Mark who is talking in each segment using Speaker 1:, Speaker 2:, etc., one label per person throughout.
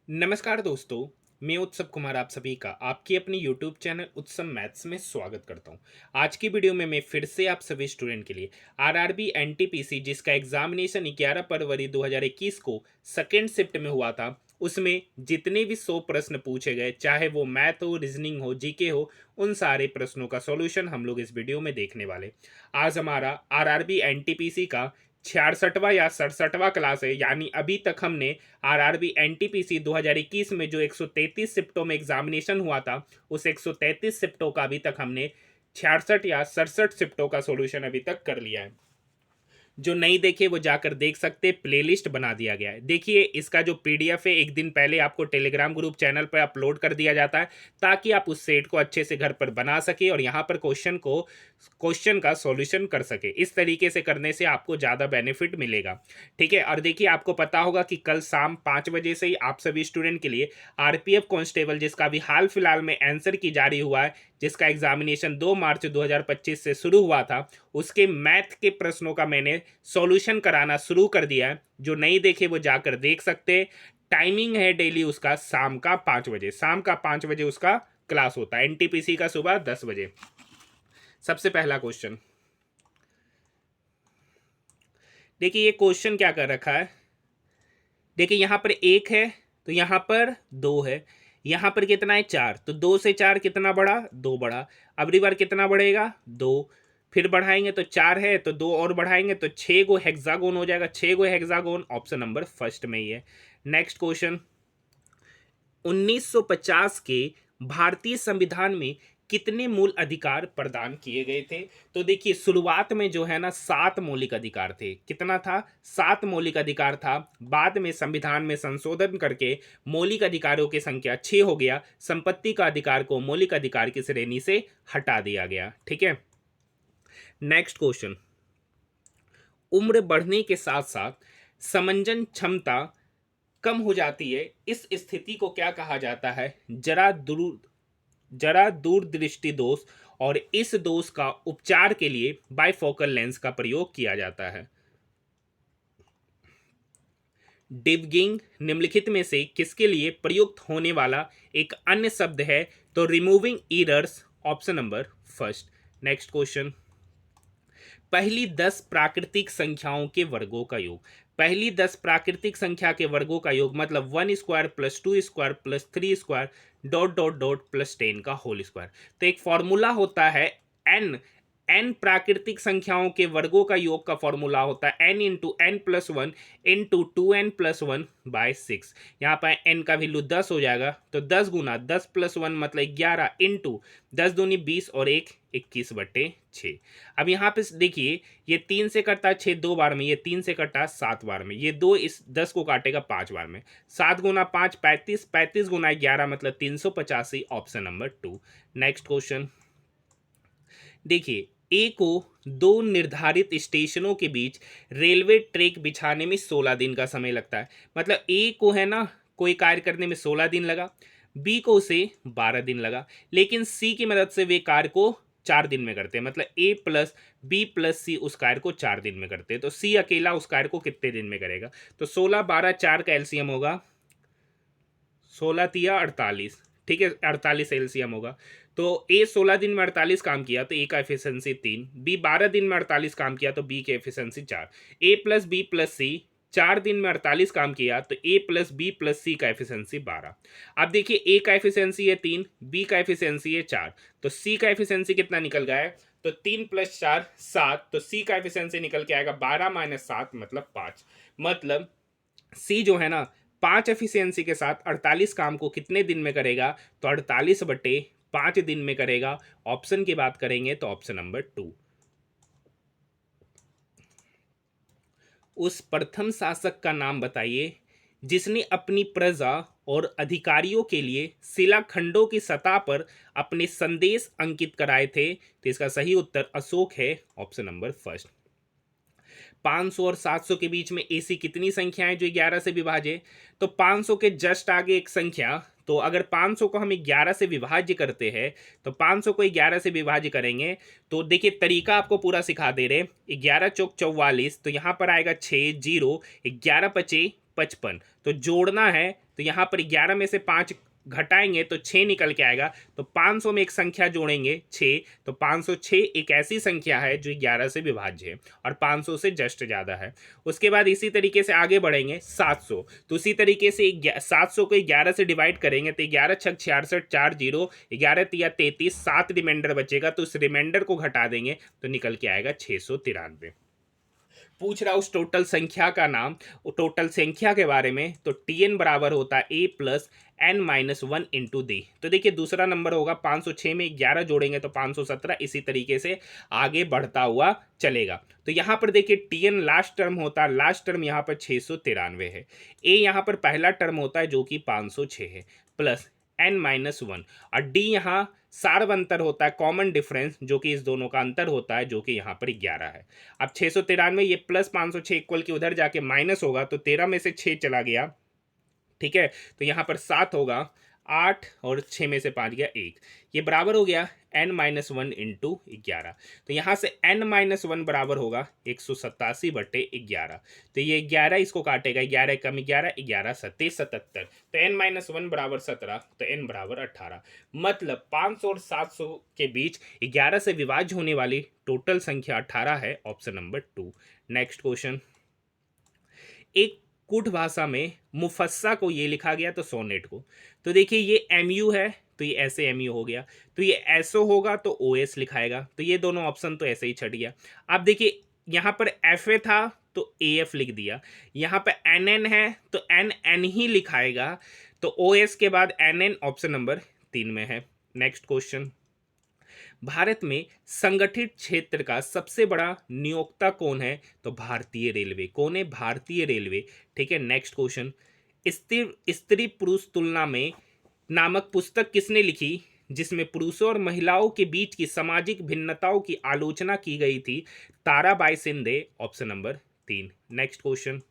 Speaker 1: नमस्कार दोस्तों, मैं उत्सव कुमार आप सभी का आपके अपने यूट्यूब चैनल उत्सव मैथ्स में स्वागत करता हूं। आज की वीडियो में मैं फिर से आप सभी स्टूडेंट के लिए आरआरबी एनटीपीसी जिसका एग्जामिनेशन 11 फरवरी 2021 को सेकेंड शिफ्ट में हुआ था, उसमें जितने भी 100 प्रश्न पूछे गए, चाहे वो मैथ हो, रीजनिंग हो, जीके हो, उन सारे प्रश्नों का सॉल्यूशन हम लोग इस वीडियो में देखने वाले। आज हमारा आरआरबी एनटीपीसी का 66वां या 67वां क्लास है, यानी अभी तक हमने आरआरबी एनटीपीसी 2021 में जो 133 शिफ्टों में एग्जामिनेशन हुआ था, उस 133 शिफ्टों का अभी तक हमने 66 या 67 शिफ्टों का सॉल्यूशन अभी तक कर लिया है। जो नहीं देखे वो जाकर देख सकते, प्लेलिस्ट बना दिया गया है। देखिए, इसका जो पीडीएफ है एक दिन पहले आपको टेलीग्राम ग्रुप चैनल पर अपलोड कर दिया जाता है, ताकि आप उस सेट को अच्छे से घर पर बना सके और यहाँ पर क्वेश्चन का सॉल्यूशन कर सके। इस तरीके से करने से आपको ज़्यादा बेनिफिट मिलेगा। ठीक है, और देखिए, आपको पता होगा कि कल शाम 5 बजे से ही आप सभी स्टूडेंट के लिए आरपीएफ कांस्टेबल, जिसका अभी हाल फिलहाल में आंसर की जारी हुआ है, जिसका एग्जामिनेशन 2 मार्च 2025 से शुरू हुआ था, उसके मैथ के प्रश्नों का मैंने सॉल्यूशन कराना शुरू कर दिया है। जो नहीं देखे वो जाकर देख सकते। टाइमिंग है डेली उसका शाम का 5 बजे, उसका क्लास होता है। एनटीपीसी का सुबह 10 बजे। सबसे पहला क्वेश्चन देखिए, ये क्वेश्चन क्या कर रखा है। देखिए, यहां पर एक है तो यहां पर दो है, यहां पर कितना है 4, तो 2 से 4 कितना बढ़ा, 2 बढ़ा। अबरी बार कितना बढ़ेगा, 2। फिर बढ़ाएंगे तो 4 है, तो 2 और बढ़ाएंगे तो 6 गो हेक्सागोन हो जाएगा। 6 गो हेक्सागोन ऑप्शन नंबर फर्स्ट में ही है। नेक्स्ट क्वेश्चन, 1950 के भारतीय संविधान में कितने मूल अधिकार प्रदान किए गए थे। तो देखिए, शुरुआत में जो है ना 7 मौलिक अधिकार थे। कितना था, 7 मौलिक अधिकार था। बाद में संविधान में संशोधन करके मौलिक अधिकारों की संख्या 6 हो गया। संपत्ति का अधिकार को मौलिक अधिकार की श्रेणी से हटा दिया गया। ठीक है, नेक्स्ट क्वेश्चन, उम्र बढ़ने के साथ साथ समंजन क्षमता कम हो जाती है, इस स्थिति को क्या कहा जाता है। जरा दूरदृष्टि दोष, और इस दोष का उपचार के लिए बाइफोकल लेंस का प्रयोग किया जाता है। डिवगिंग निम्नलिखित में से किसके लिए प्रयुक्त होने वाला एक अन्य शब्द है। तो removing errors, option number first. Next question, पहली 10 प्राकृतिक संख्याओं के वर्गों का योग। पहली 10 प्राकृतिक संख्या के वर्गों का योग मतलब 1 square plus 2 square plus 3 square dot dot dot plus 10 का होल स्क्वायर। तो एक फॉर्मूला होता है एन। एन प्राकृतिक संख्याओं के वर्गों का योग का फॉर्मूला होता है n into n plus one into 2n+1/6। यहाँ पर एन का वैल्यू 10 हो जाएगा, तो 10 गुना 10 प्लस 1 मतलब 11 इंटू 10 दूनी 20 और 1 21/6। अब यहाँ पे देखिए, ये 3 से कटता है 6 2 बार में, ये 3 से कटा 7 बार में, ये 2 इस 10 को काटेगा 5 बार में। 7 गुना 5 35, 35 गुना 11 मतलब 385, ऑप्शन नंबर 2। नेक्स्ट क्वेश्चन देखिए, ए को दो निर्धारित स्टेशनों के बीच रेलवे ट्रैक बिछाने में 16 दिन का समय लगता है। मतलब ए को है ना कोई कार्य करने में 16 दिन लगा, बी को उसे 12 दिन लगा, लेकिन सी की मदद से वे कार्य को 4 दिन में करते हैं। मतलब ए प्लस बी प्लस सी उस कार्य को 4 दिन में करते हैं, तो सी अकेला उस कार्य को कितने दिन में करेगा। तो 16 12 4 का एलसीएम होगा 16 तिया 48। ठीक है, 48 एलसीएम होगा। तो ए 16 दिन में 48 काम किया तो ए का एफिशिएंसी 3, बी 12 दिन में 48 काम किया तो बी की एफिशिएंसी 4, ए प्लस बी प्लस सी 4 दिन में 48 काम किया तो ए प्लस बी प्लस सी का एफिशिएंसी 12। अब देखिए, ए का एफिशिएंसी है 3, बी का एफिशिएंसी है 4, तो सी का एफिशिएंसी कितना निकल गया है। तो 3 + 4 7, तो सी का एफिशिएंसी निकल के आएगा 12 - 7 मतलब 5। मतलब सी जो है ना 5 एफिशिएंसी के साथ 48 काम को कितने दिन में करेगा, तो 48/5 दिन में करेगा। ऑप्शन की बात करेंगे तो ऑप्शन नंबर 2। उस प्रथम शासक का नाम बताइए जिसने अपनी प्रजा और अधिकारियों के लिए शिलाखंडों की सतह पर अपने संदेश अंकित कराए थे। तो इसका सही उत्तर अशोक है, ऑप्शन नंबर फर्स्ट। 500 और 700 के बीच में ऐसी कितनी संख्याएं जो 11 से विभाज्य। तो 500 के जस्ट आगे एक संख्या, तो अगर 500 को हम 11 से विभाज्य करते हैं, तो 500 को 11 से विभाज्य करेंगे तो देखिए तरीका आपको पूरा सिखा दे रहे। 11 चौक 44, तो यहाँ पर आएगा 6 0, 11 पचे 55, तो जोड़ना है तो यहाँ पर 11 में से 5 घटाएंगे तो 6 निकल के आएगा। तो 500 में एक संख्या जोड़ेंगे 6, तो 506 एक ऐसी संख्या है जो 11 से विभाज्य है और 500 से जस्ट ज़्यादा है। उसके बाद इसी तरीके से आगे बढ़ेंगे 700, तो उसी तरीके से 700 को 11 से डिवाइड करेंगे तो 11 छक 66, 4 जीरो, 11 तिया 33, 7 रिमाइंडर बचेगा, तो उस रिमाइंडर को घटा देंगे तो निकल के आएगा 693। पूछ रहा उस टोटल संख्या का नाम, टोटल संख्या के बारे में, तो Tn बराबर होता है a plus n minus 1 into D. तो देखिए दूसरा नंबर होगा 506 में 11 जोड़ेंगे तो 517, इसी तरीके से आगे बढ़ता हुआ चलेगा। तो यहाँ पर देखिए Tn लास्ट टर्म होता है, लास्ट टर्म यहाँ पर 693 है, a यहाँ पर पहला टर्म होता है जो कि 506 है, प्लस n माइनस 1, और d यहाँ सार्व अंतर होता है, कॉमन डिफरेंस जो कि इस दोनों का अंतर होता है जो कि यहाँ पर 11 है। अब 693 ये प्लस 506 इक्वल की उधर जाके माइनस होगा, तो 13 में से 6 चला गया, ठीक है, तो यहाँ पर 7 होगा, 8 और 6 में से 5 गया 1, ये बराबर हो गया n माइनस 1 इंटू 11। तो यहाँ से n माइनस 1 बराबर होगा 187/11। तो ये 11 इसको काटेगा, 11 कम 11, 11 सत्ते 77, तो n माइनस 1 बराबर 17, तो n बराबर 18। मतलब 500 और 700 के बीच 11 से विभाज्य होने वाली टोटल संख्या 18 है, ऑप्शन नंबर 2। नेक्स्ट क्वेश्चन, एक कुट भाषा में मुफस्सा को ये लिखा गया तो सोनेट को, तो देखिए ये MU है तो ये ऐसे MU हो गया, तो ये ऐसो होगा तो OS लिखाएगा, तो ये दोनों ऑप्शन तो ऐसे ही छट गया। अब देखिए यहाँ पर FA था तो AF लिख दिया, यहाँ पर NN है तो NN ही लिखाएगा, तो OS के बाद NN ऑप्शन नंबर 3 में है। नेक्स्ट क्वेश्चन, भारत में संगठित क्षेत्र का सबसे बड़ा नियोक्ता कौन है, तो भारतीय रेलवे। कौन है? भारतीय रेलवे, ठीक है। नेक्स्ट क्वेश्चन, स्त्री पुरुष तुलना में नामक पुस्तक किसने लिखी जिसमें पुरुषों और महिलाओं के बीच की सामाजिक भिन्नताओं की आलोचना की गई थी? Tarabai Shinde, option number 3। Next question,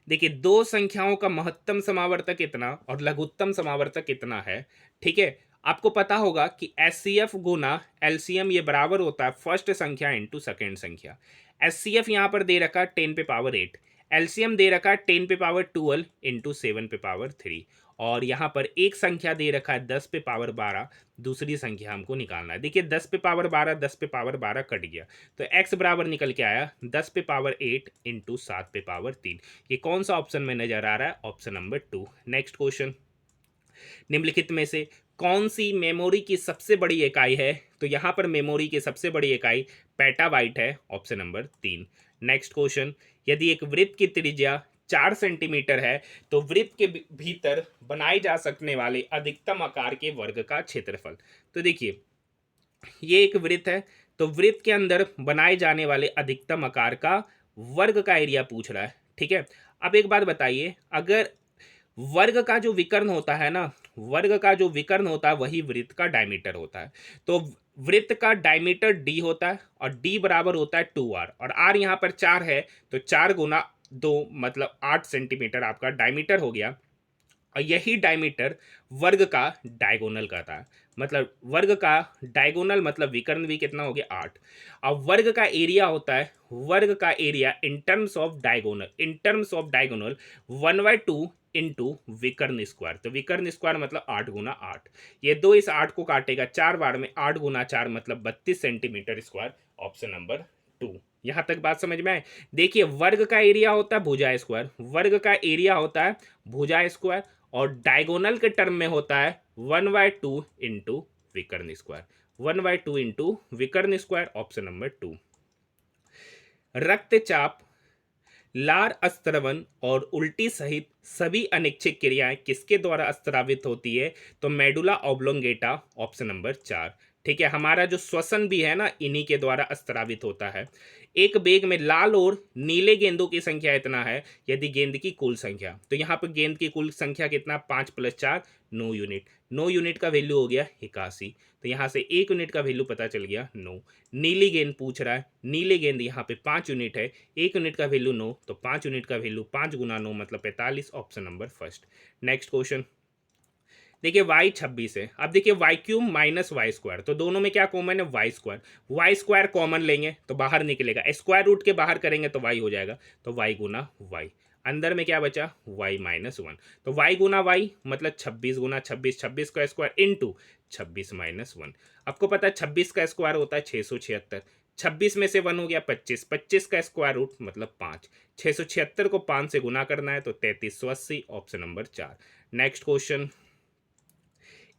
Speaker 1: देखिए दो संख्याओं का महत्तम समावर्तक कितना और लघुत्तम समावर्तक कितना है, ठीक है। आपको पता होगा कि HCF गुना LCM ये बराबर होता है फर्स्ट संख्या इंटू सेकेंड संख्या। HCF यहाँ पर दे रखा है 10 पे पावर 8, LCM दे रखा है 10 पे पावर 12 इंटू 7 पे पावर 3, और यहाँ पर एक संख्या दे रखा है 10 पे पावर 12, दूसरी संख्या हमको निकालना है। देखिए 10 पे पावर 12, 10 पे पावर 12 कट गया, तो x बराबर निकल के आया 10 पे पावर 8 इंटू 7 पे पावर 3। ये कौन सा ऑप्शन में नजर आ रहा है? Option number 2। नेक्स्ट क्वेश्चन, निम्नलिखित में से कौन सी मेमोरी की सबसे बड़ी इकाई है? तो यहाँ पर मेमोरी की सबसे बड़ी इकाई पेटाबाइट है, ऑप्शन नंबर 3। नेक्स्ट क्वेश्चन, यदि एक वृत्त की त्रिज्या 4 सेंटीमीटर है तो वृत्त के भीतर बनाए जा सकने वाले अधिकतम आकार के वर्ग का क्षेत्रफल। तो देखिए ये एक वृत्त है, तो वृत्त के अंदर बनाए जाने वाले अधिकतम आकार का वर्ग का एरिया पूछ रहा है, ठीक है। अब एक बात बताइए, अगर वर्ग का जो विकर्ण होता है ना, वर्ग का जो विकर्ण होता है वही वृत्त का डायमीटर होता है, तो वृत्त का डायमीटर d होता है और d बराबर होता है 2r, और r यहाँ पर 4 है तो 4 गुना 2 मतलब 8 सेंटीमीटर आपका डायमीटर हो गया, और यही डायमीटर वर्ग का डायगोनल कहता है। मतलब वर्ग का डायगोनल मतलब विकर्ण भी कितना हो गया? 8। अब वर्ग का एरिया होता है, वर्ग का area in terms of diagonal, in terms of diagonal 1/2 into विकर्ण स्क्वायर, तो विकर्ण स्क्वायर मतलब 8 गुना 8। ये दो इस 8 को काटेगा 4 बार में, 8 गुना 4 मतलब 32 सेंटीमीटर स्क्वायर, ऑप्शन नंबर 2। यहां तक बात समझ में आए? देखिए वर्ग का एरिया होता है भुजा स्क्वायर, वर्ग का एरिया होता है भुजा स्क्वायर, और डायगोनल के टर्म में होता है 1/2 इंटू विकर्ण स्क्वायर, 1/2 इंटू विकर्ण स्क्वायर, ऑप्शन नंबर 2। रक्तचाप, लार स्त्रवन और उल्टी सहित सभी अनैच्छिक क्रियाएं किसके द्वारा स्त्रावित होती है? तो मेडुला ऑब्लोंगेटा, ऑप्शन नंबर 4, ठीक है। हमारा जो श्वसन भी है ना, इन्हीं के द्वारा स्त्रावित होता है। एक बेग में लाल और नीले गेंदों की संख्या इतना है यदि गेंद की कुल संख्या, तो यहाँ पर गेंद की कुल संख्या कितना? 5 + 4 9 यूनिट, 9 यूनिट का वैल्यू हो गया 81, तो यहाँ से 1 यूनिट का वैल्यू पता चल गया 9। नीली गेंद पूछ रहा है, नीली गेंद यहाँ पे 5 यूनिट है, 1 यूनिट का वैल्यू 9, तो 5 यूनिट का वैल्यू 5 गुना 9 मतलब 45, option number first. Next question, देखिए y 26 है। अब देखिए y³ माइनस वाई स्क्वायर, तो दोनों में क्या कॉमन है? वाई स्क्वायर कॉमन लेंगे तो बाहर निकलेगा, स्क्वायर रूट के बाहर करेंगे तो y हो जाएगा, तो y गुना y। अंदर में क्या बचा y-1, तो y गुना y मतलब 26 गुना 26, 26 का स्क्वायर इंटू 26-1। आपको पता है 26 का स्क्वायर होता है 676, 26 में से 1 हो गया 25, 25 का स्क्वायर रूट मतलब 5, 676 को 5 से गुना करना है तो 3380, ऑप्शन नंबर 4। नेक्स्ट क्वेश्चन,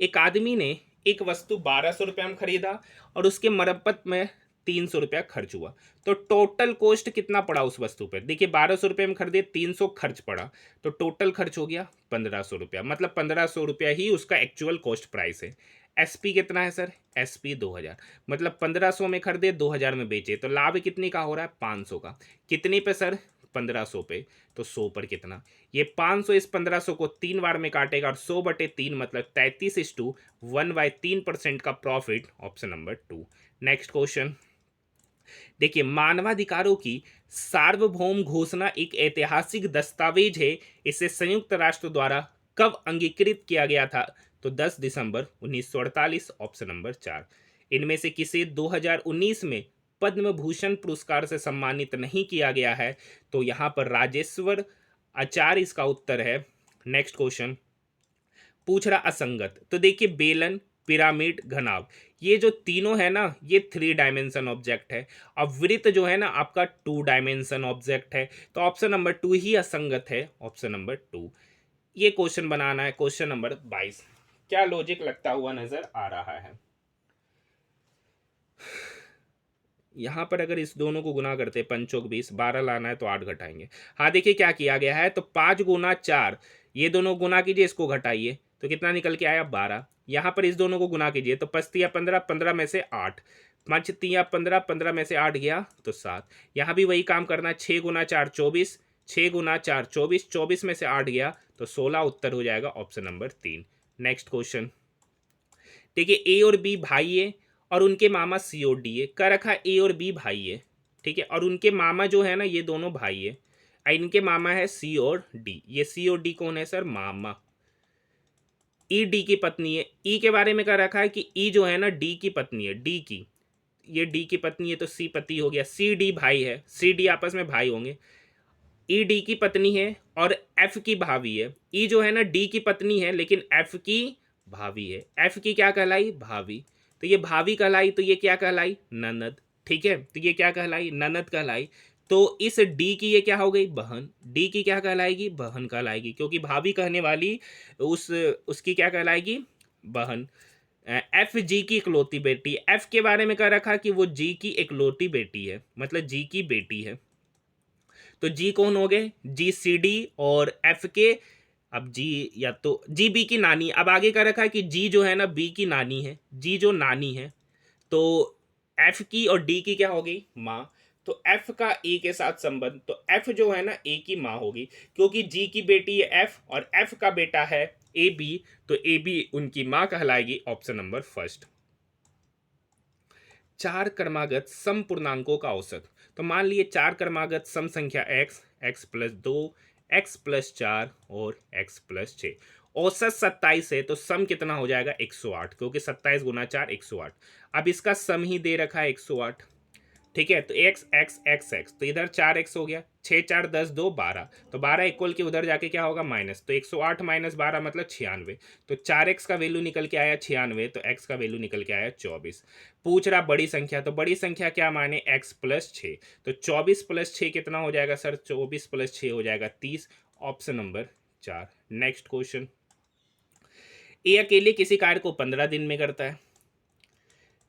Speaker 1: एक आदमी ने एक वस्तु 1200 रुपये में खरीदा और उसके मरम्मत में 300 रुपया खर्च हुआ, तो टोटल कॉस्ट कितना पड़ा उस वस्तु पर? देखिए 1200 रुपये में खरीदे, 300 खर्च पड़ा, तो टोटल खर्च हो गया 1500 रुपया, मतलब 1500 रुपया ही उसका एक्चुअल कॉस्ट प्राइस है। एसपी कितना है सर? एसपी 2000, मतलब 1500 में खरीदे 2000 में बेचे, तो लाभ कितने का हो रहा है? 500 का। कितने पे सर? 1500 पे, तो 100 पर कितना? ये 500 इस 1500 को 3 बार में काटेगा और 100/3 मतलब 33:1/3% का profit, option number 2। Next question, देखिए मानवाधिकारों की सार्वभौम घोषणा एक ऐतिहासिक दस्तावेज है, इसे संयुक्त राष्ट्र द्वारा कब अंगीकृत किया गया था? तो 10 दिसंबर 1948, ऑप्शन नंबर 4। इनमें से किसे 2019 में पद्म भूषण पुरस्कार से सम्मानित नहीं किया गया है? तो यहाँ पर राजेश्वर आचार्य इसका उत्तर है। नेक्स्ट क्वेश्चन पूछ रहा असंगत, तो देखिए बेलन, पिरामिड, घनाभ, ये जो तीनों है ना ये 3 डायमेंशन ऑब्जेक्ट है, और वृत्त जो है ना आपका 2 डायमेंशन ऑब्जेक्ट है, तो ऑप्शन नंबर 2 ही असंगत है, ऑप्शन नंबर 2। ये क्वेश्चन बनाना है, क्वेश्चन नंबर 22। क्या लॉजिक लगता हुआ नजर आ रहा है? यहाँ पर अगर इस दोनों को गुना करते 5×20, 12 लाना है तो 8 घटाएंगे। हाँ देखिए क्या किया गया है, तो 5 गुना 4, ये दोनों गुना कीजिए, इसको घटाइए तो कितना निकल के आया 12। यहाँ पर इस दोनों को गुना कीजिए तो 5×3 = 15, 15 में से 8, 5×3 = 15, 15 में से 8 गया तो 7। यहाँ भी वही काम करना है, 6 गुना 4 24, 6 गुना 4 24, 24 में से 8 गया तो 16, उत्तर हो जाएगा ऑप्शन नंबर 3। नेक्स्ट क्वेश्चन, देखिए ए और बी भाई है और उनके मामा सी और डी है, कर रखा ए और बी भाई है, ठीक है, और उनके मामा जो है ना ये दोनों भाई है, इनके मामा है सी और डी। ये सी और डी कौन है सर? मामा। ई डी की पत्नी है, ई के बारे में कह रखा है कि ई जो है ना डी की पत्नी है, डी की, ये डी की पत्नी है तो सी पति हो गया, सी डी भाई है, सी डी आपस में भाई होंगे। ई डी की पत्नी है और एफ की भाभी है, ई जो है ना डी की पत्नी है लेकिन एफ की भाभी है, एफ की क्या कहलाई? भाभी। तो ये भाभी कहलाई, तो ये क्या कहलाई? ननद। ठीक है, तो ये क्या कहलाई? ननद कहलाई। तो इस डी की ये क्या हो गई? बहन। डी की क्या कहलाएगी? बहन कहलाएगी, क्योंकि भाभी कहने वाली उसकी क्या कहलाएगी? बहन। एफ जी की इकलौती बेटी, एफ के बारे में कह रखा कि वो जी की इकलौती बेटी है, मतलब जी की बेटी है। तो जी कौन हो गए? जी सी डी और एफ के, अब जी या तो जी बी की नानी, अब आगे का रखा है कि जी जो है ना बी की नानी है, जी जो नानी है, तो एफ की और डी की क्या हो गई? माँ। तो एफ का ए के साथ संबंध, तो एफ जो है ना ए की माँ होगी, क्योंकि जी की बेटी है एफ और एफ का बेटा है ए बी, तो ए बी उनकी माँ कहलाएगी, ऑप्शन नंबर फर्स्ट। 4 क्रमागत सम पूर्णांकों का औसत, तो मान लिए 4 क्रमागत सम संख्या x, x+2, x+4 और x+6, औसत 27 है, तो सम कितना हो जाएगा? 108, क्योंकि 27 गुना 4 108। अब इसका सम ही दे रखा है 108, ठीक है, तो x x x x, तो इधर 4x हो गया, 6 4 10 2 12, तो 12 इक्वल के उधर जाके क्या होगा? माइनस, तो 108 - 12 मतलब 96, तो 4x का वैल्यू निकल के आया 96, तो x का वैल्यू निकल के आया 24। पूछ रहा बड़ी संख्या, तो बड़ी संख्या क्या माने? x+6, तो 24 + 6 कितना हो जाएगा सर? 24 + 6 हो जाएगा 30, ऑप्शन नंबर 4। नेक्स्ट क्वेश्चन, ए अकेले किसी कार्य को 15 दिन में करता है,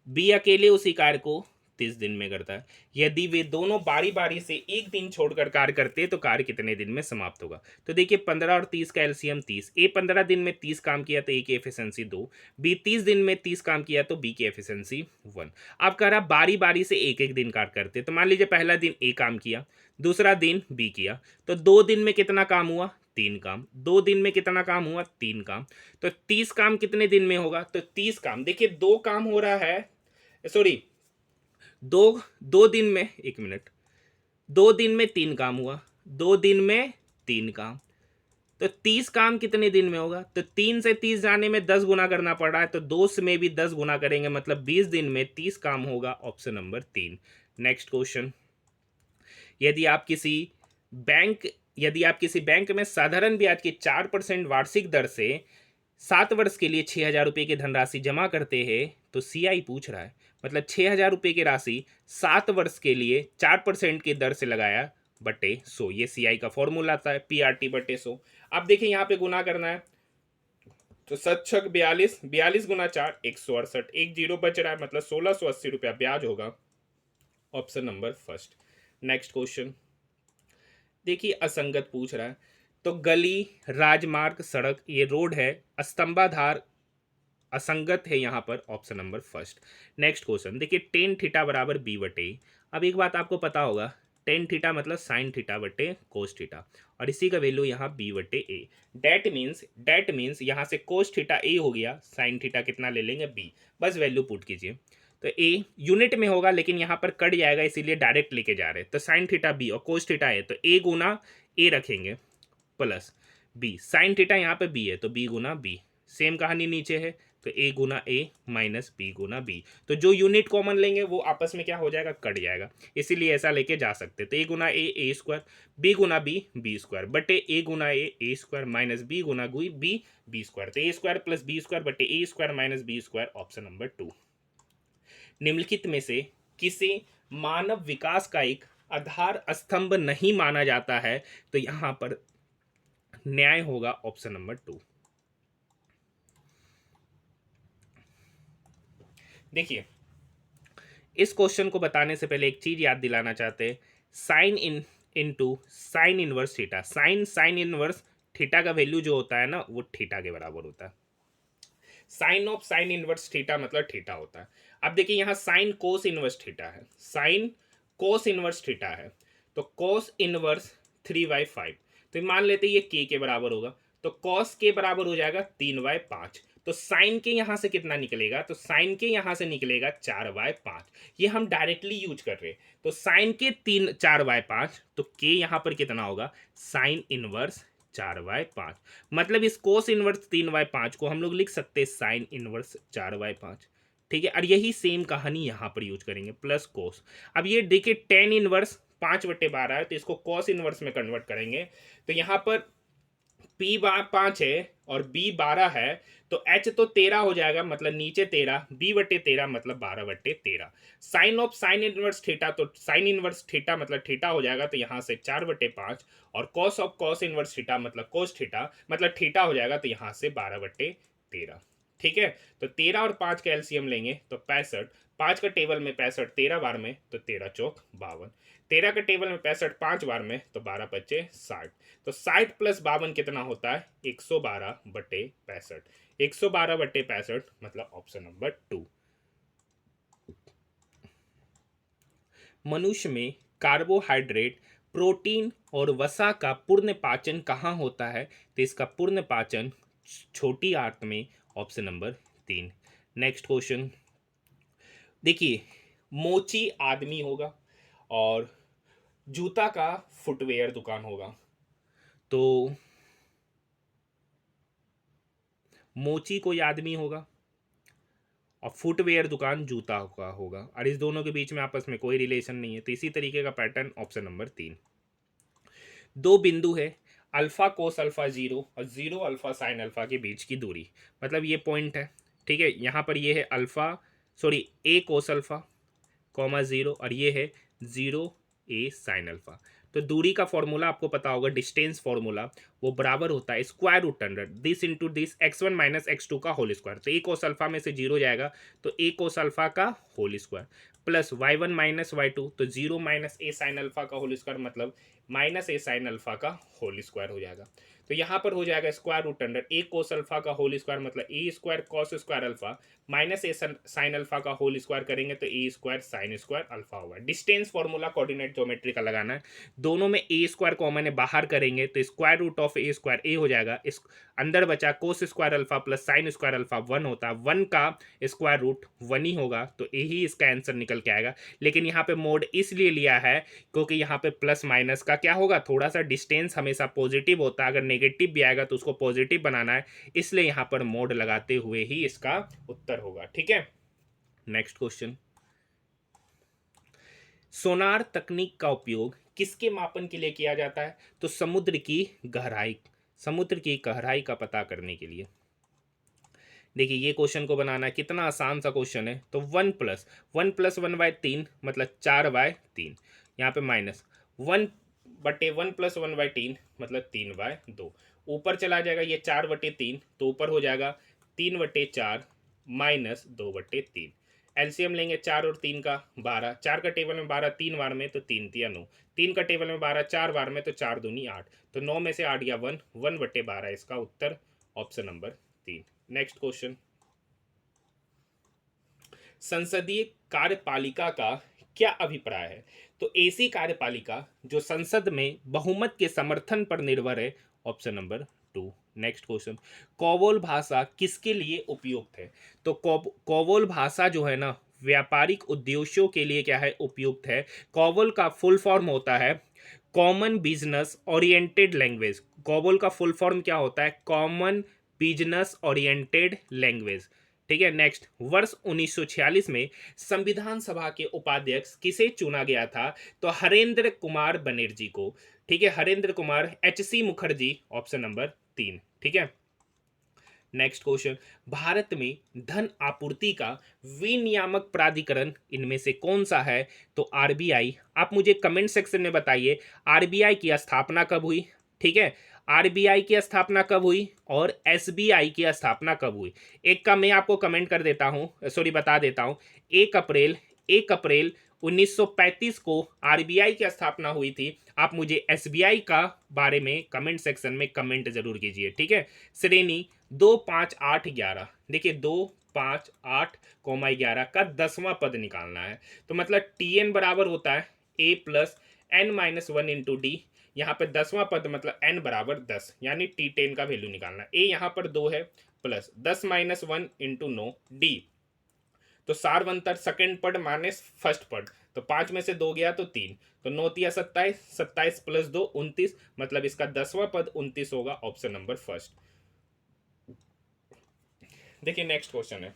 Speaker 1: बी अकेले उसी कार्य को 30 दिन में करता है, यदि वे दोनों बारी बारी से एक दिन छोड़कर कार्य करते तो कार्य कितने दिन में समाप्त होगा? तो देखिए 15 और 30 का एलसीएम 30, ए 15 दिन में 30 काम किया तो ए की एफिशिएंसी 2, बी 30 दिन में 30 काम किया तो बी की एफिशिएंसी 1। अब कह रहा बारी बारी से एक एक दिन कार्य करते, तो मान लीजिए पहला दिन ए काम किया, दूसरा दिन बी किया, तो 2 दिन में कितना काम हुआ? 3 काम। 2 दिन में कितना काम हुआ? 3 काम। तो 30 काम कितने दिन में होगा? तो 30 काम, देखिए 2 काम हो रहा है, सॉरी, दो दिन में, एक मिनट, 2 दिन में 3 काम हुआ, 2 दिन में 3 काम, तो 30 काम कितने दिन में होगा? तो 3 से 30 जाने में 10 गुना करना पड़ रहा है, तो 2 में भी 10 गुना करेंगे, मतलब 20 दिन में 30 काम होगा, ऑप्शन नंबर 3। नेक्स्ट क्वेश्चन, यदि आप किसी बैंक यदि आप किसी बैंक में साधारण ब्याज की 4% वार्षिक दर से 7 वर्ष के लिए 6,000 रुपये की धनराशि जमा करते हैं, तो सीआई पूछ रहा है मतलब 6,000 रुपये की राशि 7 वर्ष के लिए 4% की दर से लगाया बटे 100, ये सीआई का फॉर्मूला आता है पीआरटी बटे 100। अब देखिए यहाँ पे गुना करना है, तो 7 42, 42 गुना 4 168, एक जीरो बच रहा है मतलब 1,680 रुपया ब्याज होगा, option number first. Next question देखिए, असंगत पूछ रहा है, तो गली, राजमार्ग, सड़क, ये रोड है, स्तंभाधार असंगत है यहाँ पर, option number first. Next question देखिए, टेन थीटा बराबर बी बटे, अब एक बात आपको पता होगा, टेन थीटा मतलब साइन थीटा बटे कोस थीटा, और इसी का वैल्यू यहाँ बी बटे ए। डेट मीन्स यहाँ से कोस थीटा ए हो गया, साइन थीटा कितना ले लेंगे बी, बस वैल्यू पुट कीजिए। तो ए यूनिट में होगा लेकिन यहाँ पर कट जाएगा, इसीलिए डायरेक्ट लेके जा रहे हैं, तो साइन थीटा बी और कोस थीटा ए, तो ए गुना ए रखेंगे प्लस बी, साइन थीटा यहाँ पे बी है तो बी गुना बी, सेम कहानी नीचे है, तो ए गुना ए माइनस बी गुना बी, तो जो यूनिट कॉमन लेंगे वो आपस में क्या हो जाएगा, कट जाएगा, इसीलिए ऐसा लेके जा सकते। तो ए गुना ए स्क्वायर, बी गुना बी स्क्वायर बटे ए गुना ए स्क्वायर माइनस बी गुना बी स्क्वायर, तो A square plus B square बटे A square minus B square, option number 2। निम्नलिखित में से किसे मानव विकास का एक आधार स्तंभ नहीं माना जाता है, तो यहां पर न्याय होगा ऑप्शन नंबर 2। देखिए, इस क्वेश्चन को बताने से पहले एक चीज याद दिलाना चाहते हैं, sine into sine inverse theta, sine inverse theta का वैल्यू जो होता है ना, वो थीटा के बराबर होता है। Sine of sine inverse theta मतलब थीटा होता है। अब देखिए यहाँ साइन कोस इनवर्स थीटा है, साइन कोस इनवर्स थीटा है, तो कोस इनवर्स 3/5, तो मान लेते हैं ये के बराबर होगा, तो कॉस के बराबर हो जाएगा 3/5, तो साइन के यहां से कितना निकलेगा, तो साइन के यहां से निकलेगा 4/5, ये हम डायरेक्टली यूज कर रहे हैं, तो साइन के 4/5, तो के यहां पर कितना होगा, साइन इनवर्स 4/5, मतलब इस कोस इनवर्स 3/5 को हम लोग लिख सकते हैं साइन इनवर्स 4/5। ठीक है, और यही सेम कहानी यहां पर यूज करेंगे, प्लस कोस। अब ये देखिए टेन इनवर्स 5/12 है, तो इसको कॉस इनवर्स में कन्वर्ट करेंगे, तो यहां पर P 5 है और B 12 है, तो H तो 13 हो जाएगा, मतलब नीचे 13, B/13 मतलब 12/13। Sine of sine inverse theta, तो साइन इनवर्स थीटा मतलब थीटा हो जाएगा, तो यहाँ से 4/5, और cos of cos inverse theta मतलब कोस थीटा मतलब थीटा हो जाएगा, तो यहाँ से 12/13। ठीक है, तो 13 और 5 का एलसीएम लेंगे तो 65, 5 का टेबल में 65 13 बार में, तो 13 चौक 52, 13 का टेबल में 65 5 बार में, तो 12 बचे 60, तो 60 प्लस 52 कितना होता है, 112/65, 112/65 मतलब ऑप्शन नंबर 2। मनुष्य में कार्बोहाइड्रेट, प्रोटीन और वसा का पूर्ण पाचन कहाँ होता है, तो इसका पूर्ण पाचन छोटी आंत में, ऑप्शन नंबर 3। नेक्स्ट क्वेश्चन देखिए, मोची आदमी होगा और जूता का फुटवेयर दुकान होगा, तो मोची कोई आदमी होगा और फुटवेयर दुकान जूता का होगा, और इस दोनों के बीच में आपस में कोई रिलेशन नहीं है, तो इसी तरीके का पैटर्न, ऑप्शन नंबर 3। दो बिंदु है, अल्फा कोस अल्फा 0 और 0 अल्फा साइन अल्फा के बीच की दूरी, मतलब ये पॉइंट है। ठीक है, यहाँ पर ये है अल्फा, सॉरी ए कोस अल्फा कॉमा 0, और ये है 0 ए साइन अल्फा। तो दूरी का फॉर्मूला आपको पता होगा, डिस्टेंस फॉर्मूला, वो बराबर होता है square root 100 this into this x1 minus x2 का होल स्क्वायर, तो ए कोस अल्फा में से 0 जाएगा, तो ए कोस अल्फा का whole square plus y1 minus y2, तो 0 माइनस ए साइन अल्फा का होल स्क्वायर मतलब माइनस ए साइन अल्फा का होल स्क्वायर हो जाएगा, तो यहाँ पर हो जाएगा square root 100 A cos alpha का होल स्क्वायर मतलब A square cos square alpha minus A sine alpha का होल स्क्वायर करेंगे तो A square sine square alpha होगा। डिस्टेंस फॉर्मूला कोऑर्डिनेट ज्योमेट्री का लगाना है, दोनों में ए स्क्वायर कॉमन है, बाहर करेंगे तो square root of A square A हो जाएगा, इस अंदर बचा cos square alpha plus sine square alpha 1 होता है, 1 का स्क्वायर रूट 1 ही होगा, तो यही इसका आंसर निकल के आएगा। लेकिन यहाँ पे मोड इसलिए लिया है क्योंकि यहाँ पे प्लस माइनस का क्या होगा, थोड़ा सा डिस्टेंस हमेशा पॉजिटिव होता है, अगर नेगेटिव भी आएगा तो उसको पॉजिटिव बनाना है, इसलिए यहाँ पर मोड लगाते हुए ही इसका उत्तर होगा। ठीक है, नेक्स्ट क्वेश्चन, सोनार तकनीक का उपयोग किसके मापन के लिए किया जाता है? तो समुद्र की गहराई का पता करने के लिए। देखिए ये क्वेश्चन को बनाना कितना आसान सा क्वेश्चन है। तो 1+1 मतलब 4/3, यहाँ पे माइनस 1/1+1/3 मतलब 3/2, ऊपर चला जाएगा ये 4/3, तो ऊपर हो जाएगा 3/4 माइनस 2/3। एलसीएम लेंगे 4 और 3 का 12, 4 का टेबल में 12 3 बार में तो 3 तिया 9, 3 का टेबल में 12 4 बार में तो 4 दूनी 8, तो 9 में से 8 गया 1/12 इसका उत्तर ऑप्शन नंबर 3। नेक्स्ट क्वेश्चन, संसदीय कार्यपालिका का क्या अभिप्राय है? तो ऐसी कार्यपालिका जो संसद में बहुमत के समर्थन पर निर्भर है, ऑप्शन नंबर 2। नेक्स्ट क्वेश्चन, कोवोल भाषा किसके लिए उपयुक्त है? तो कोवोल भाषा जो है ना, व्यापारिक उद्देश्यों के लिए क्या है, उपयुक्त है। कोवोल का फुल फॉर्म होता है कॉमन बिजनेस ओरिएंटेड लैंग्वेज। कोवोल का फुल फॉर्म क्या होता है? Common business oriented language. ठीक है। नेक्स्ट, वर्ष 1946 में संविधान सभा के उपाध्यक्ष किसे चुना गया था? तो हरेंद्र कुमार बनर्जी को। ठीक है, Harendra Kumar, HC Mukherjee, option number 3। ठीक है। नेक्स्ट क्वेश्चन, भारत में धन आपूर्ति का विनियामक प्राधिकरण इनमें से कौन सा है? तो आरबीआई। आप मुझे कमेंट सेक्शन में बताइए आरबीआई की स्थापना कब हुई। ठीक है, आरबीआई की स्थापना कब हुई और एसबीआई की स्थापना कब हुई? एक का मैं आपको कमेंट कर देता हूं, सॉरी बता देता हूं। 1 अप्रैल 1935 को आरबीआई की स्थापना हुई थी। आप मुझे एसबीआई का बारे में कमेंट सेक्शन में कमेंट जरूर कीजिए। ठीक है। श्रेणी 2 5 8 11, देखिए 2 5 8 11 का 10वां पद निकालना है। तो मतलब TN बराबर होता है A+N-1 इंटू डी। यहाँ पे 10वां पद मतलब n बराबर 10, यानी T10 का वैल्यू निकालना है। A यहाँ पर 2 है, प्लस 10-1 इंटू 9 डी। तो सारवंतर सेकंड पद माइनस फर्स्ट पद, तो 5 में से 2 गया तो 3, तो 9 तिया 27, 27 प्लस 2 29, मतलब इसका 10वां पद 29 होगा, ऑप्शन नंबर फर्स्ट। देखिए नेक्स्ट क्वेश्चन है,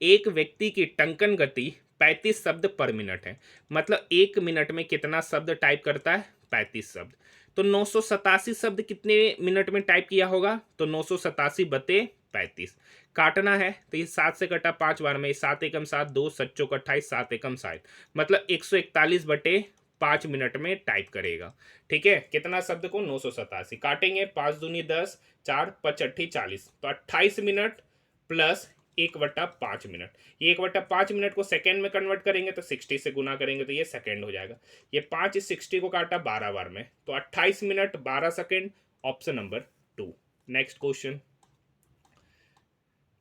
Speaker 1: एक व्यक्ति की टंकन गति 35 शब्द पर मिनट है, मतलब 1 मिनट में कितना शब्द टाइप करता है? 35 शब्द। तो 987 शब्द कितने मिनट में टाइप किया होगा? तो 987/35। काटना है तो ये 7 से कटा 5 बार में, 7 एकम 7, 2 7 28, 7 एकम 60, मतलब 141/5 मिनट में टाइप करेगा। ठीक है, कितना शब्द को? 987 काटेंगे, 5 दूनी 10, 4 5 8 40, तो 28 मिनट प्लस 1/5 मिनट। ये 1/5 मिनट को सेकेंड में कन्वर्ट करेंगे तो 60 से गुना करेंगे तो ये सेकेंड हो जाएगा। ये 5 इस 60 को काटा 12 बार में, तो 28 minute 12 second, option number 2। Next question,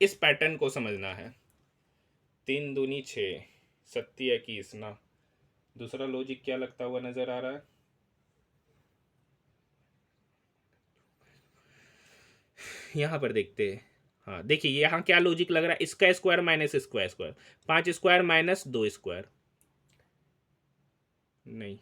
Speaker 1: इस पैटर्न को समझना है। 3 दूनी 6, 7 21 ना, दूसरा लॉजिक क्या लगता हुआ नजर आ रहा है? यहां पर देखते हैं। हाँ देखिए यहाँ क्या लॉजिक लग रहा है, इसका स्क्वायर माइनस इसका स्क्वायर, 5 स्क्वायर माइनस 2 स्क्वायर, नहीं,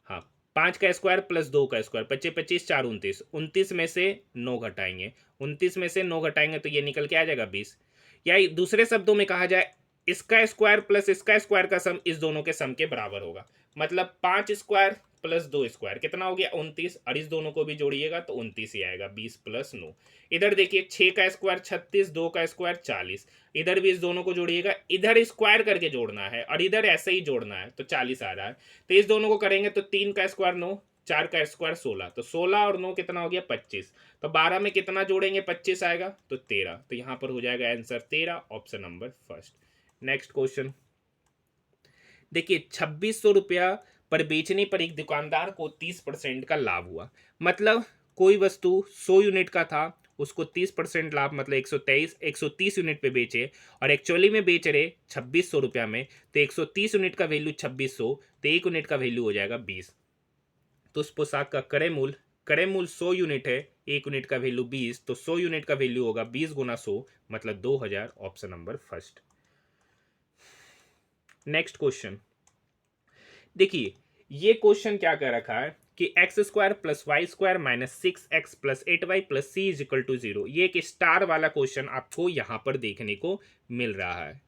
Speaker 1: हाँ 5 का स्क्वायर प्लस 2 का स्क्वायर, 25 25 4 29, 29 में से 9 घटाएंगे, 29 में से 9 घटाएंगे तो ये निकल के आ जाएगा 20। या दूसरे शब्दों में कहा जाए, इसका स्क्वायर प्लस इसका स्क्वायर का सम इस दोनों के सम के बराबर होगा, मतलब 5 स्क्वायर प्लस 2 स्क्वायर कितना हो गया? 29, और इस दोनों को भी जोड़िएगा तो 29 ही आएगा, 20 प्लस 9। इधर देखिए 6 का स्क्वायर 36, 2 का स्क्वायर 40, इधर भी इस दोनों को जोड़िएगा, इधर स्क्वायर करके जोड़ना है और इधर ऐसे ही जोड़ना है, तो 40 आ रहा है। तो इस दोनों को करेंगे तो 3 का स्क्वायर 9, 4 का स्क्वायर 16, तो 16 और 9 कितना हो गया? 25। तो 12 में कितना जोड़ेंगे? 25 आएगा, तो 13, तो यहाँ पर हो जाएगा answer 13, option number first. Next question, देखिए 2600 रुपया पर बेचने पर एक दुकानदार को 30% का लाभ हुआ, मतलब कोई वस्तु 100 यूनिट का था, उसको 30% लाभ मतलब 130 यूनिट पे बेचे, और एक्चुअली में बेच रहे 2600 रुपया में, तो 130 यूनिट का वैल्यू 2600, तो 1 यूनिट का वैल्यू हो जाएगा 20। तो उस पोशाक का क्रय मूल्य 100 यूनिट है, 1 यूनिट का वैल्यू 20, तो 100 यूनिट का वैल्यू होगा 20 गुना 100, मतलब 2000, option number first. Next question, देखिए ये क्वेश्चन क्या कह रखा है कि x² + y² - 6x + 8y + c = 0। ये एक स्टार वाला क्वेश्चन आपको यहां पर देखने को मिल रहा है।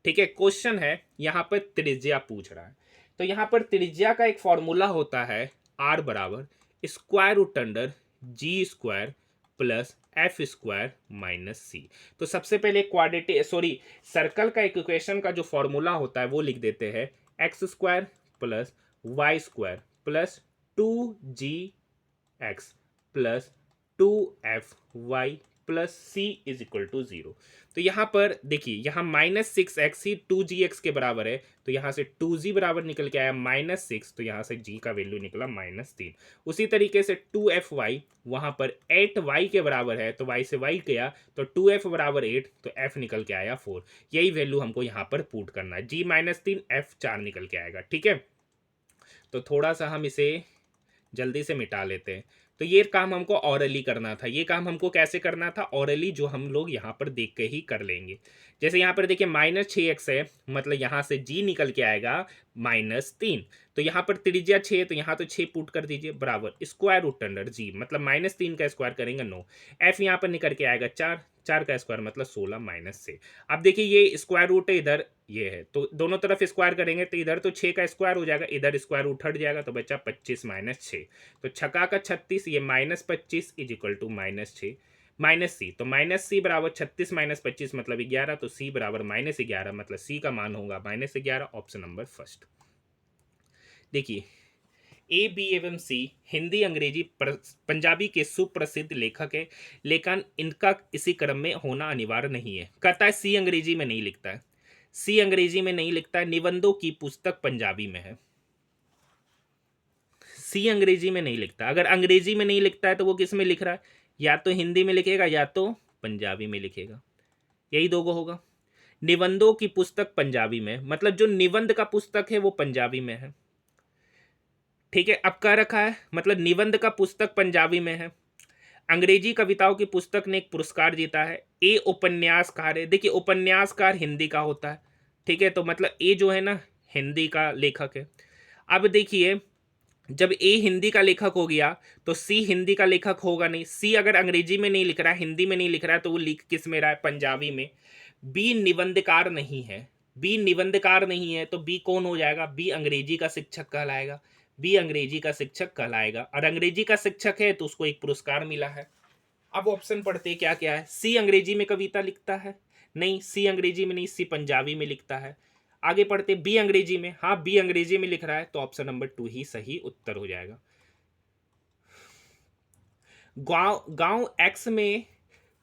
Speaker 1: ठीक है, क्वेश्चन है यहां पर त्रिज्या पूछ रहा है, तो यहाँ पर त्रिज्या का एक फॉर्मूला होता है r बराबर square root under G square plus F square minus C. तो सबसे पहले क्वाड्रेटिक सॉरी सर्कल का इक्वेशन का जो फॉर्मूला होता है वो लिख देते हैं X square plus Y square plus 2gx plus 2fy plus C is equal to 0। तो यहाँ पर देखिए यहाँ -6x ही 2gx के बराबर है, तो यहाँ से 2g बराबर निकल के आया -6, तो यहाँ से g का वैल्यू निकला -3। उसी तरीके से 2fy वहाँ पर 8y के बराबर है, तो y से y गया तो 2f बराबर 8, तो f निकल के आया 4। यही वैल्यू हमको यहाँ पर पुट करना है, g -3 f 4 निकल के आएगा। ठीक है, तो थोड़ा सा हम इसे जल्दी से मिटा लेते हैं। तो ये काम हमको ऑरली करना था। ये काम हमको कैसे करना था? ऑरली, जो हम लोग यहाँ पर देख के ही कर लेंगे। जैसे यहाँ पर देखिए -6x है, मतलब यहाँ से g निकल के आएगा -3। तो यहाँ पर त्रिज्या 6, तो यहाँ तो 6 पुट कर दीजिए बराबर स्क्वायर रूट अंडर g, मतलब -3 का स्क्वायर करेंगे 9। f यहाँ पर निकल के आएगा 4, 4 का स्क्वायर मतलब 16 माइनस 6। अब देखिए ये स्क्वायर रूट है, इधर ये है, तो दोनों तरफ स्क्वायर करेंगे तो इधर तो 6 का स्क्वायर हो जाएगा, इधर स्क्वायर रूट हट जाएगा, तो बच्चा 25 माइनस 6। तो छक्का का 36, ये -25 is equal to -6 minus C. तो -c बराबर 36 माइनस 25 मतलब 11, तो c बराबर -11 मतलब c का मान होगा -11। Option number first. देखिए ए, बी एवं सी हिंदी अंग्रेजी पंजाबी के सुप्रसिद्ध लेखक है, लेकिन इनका इसी क्रम में होना अनिवार्य नहीं है। कहता है सी अंग्रेजी में नहीं लिखता है, सी अंग्रेजी में नहीं लिखता है, निबंधों की पुस्तक पंजाबी में है। सी अंग्रेजी में नहीं लिखता। अगर अंग्रेजी में नहीं लिखता है तो वो किस में लिख रहा है? या तो हिंदी में लिखेगा या तो पंजाबी में लिखेगा, यही दो गो होगा। निबंधों की पुस्तक पंजाबी में, मतलब जो निबंध का पुस्तक है वो पंजाबी में है। ठीक है, अब कह रखा है मतलब निबंध का पुस्तक पंजाबी में है। अंग्रेजी कविताओं की पुस्तक ने एक पुरस्कार जीता है। ए उपन्यासकार है। देखिए उपन्यासकार हिंदी का होता है, ठीक है, तो मतलब ए जो है ना हिंदी का लेखक है। अब देखिए जब ए हिंदी का लेखक हो गया तो सी हिंदी का लेखक होगा नहीं। सी अगर अंग्रेजी में नहीं लिख रहा है, हिंदी में नहीं लिख रहा है, तो वो लिख किस में रहा है? पंजाबी में। बी निबंधकार नहीं है, बी निबंधकार नहीं है, तो बी कौन हो जाएगा? बी अंग्रेजी का शिक्षक कहलाएगा, बी अंग्रेजी का शिक्षक कहलाएगा। और अंग्रेजी का शिक्षक है तो उसको एक पुरस्कार मिला है। अब ऑप्शन पढ़ते क्या क्या है? सी अंग्रेजी में कविता लिखता है? नहीं, सी अंग्रेजी में नहीं, सी पंजाबी में लिखता है। आगे पढ़ते बी अंग्रेजी में, हाँ बी अंग्रेजी में लिख रहा है, तो ऑप्शन नंबर 2 ही सही उत्तर हो जाएगा। गांव एक्स में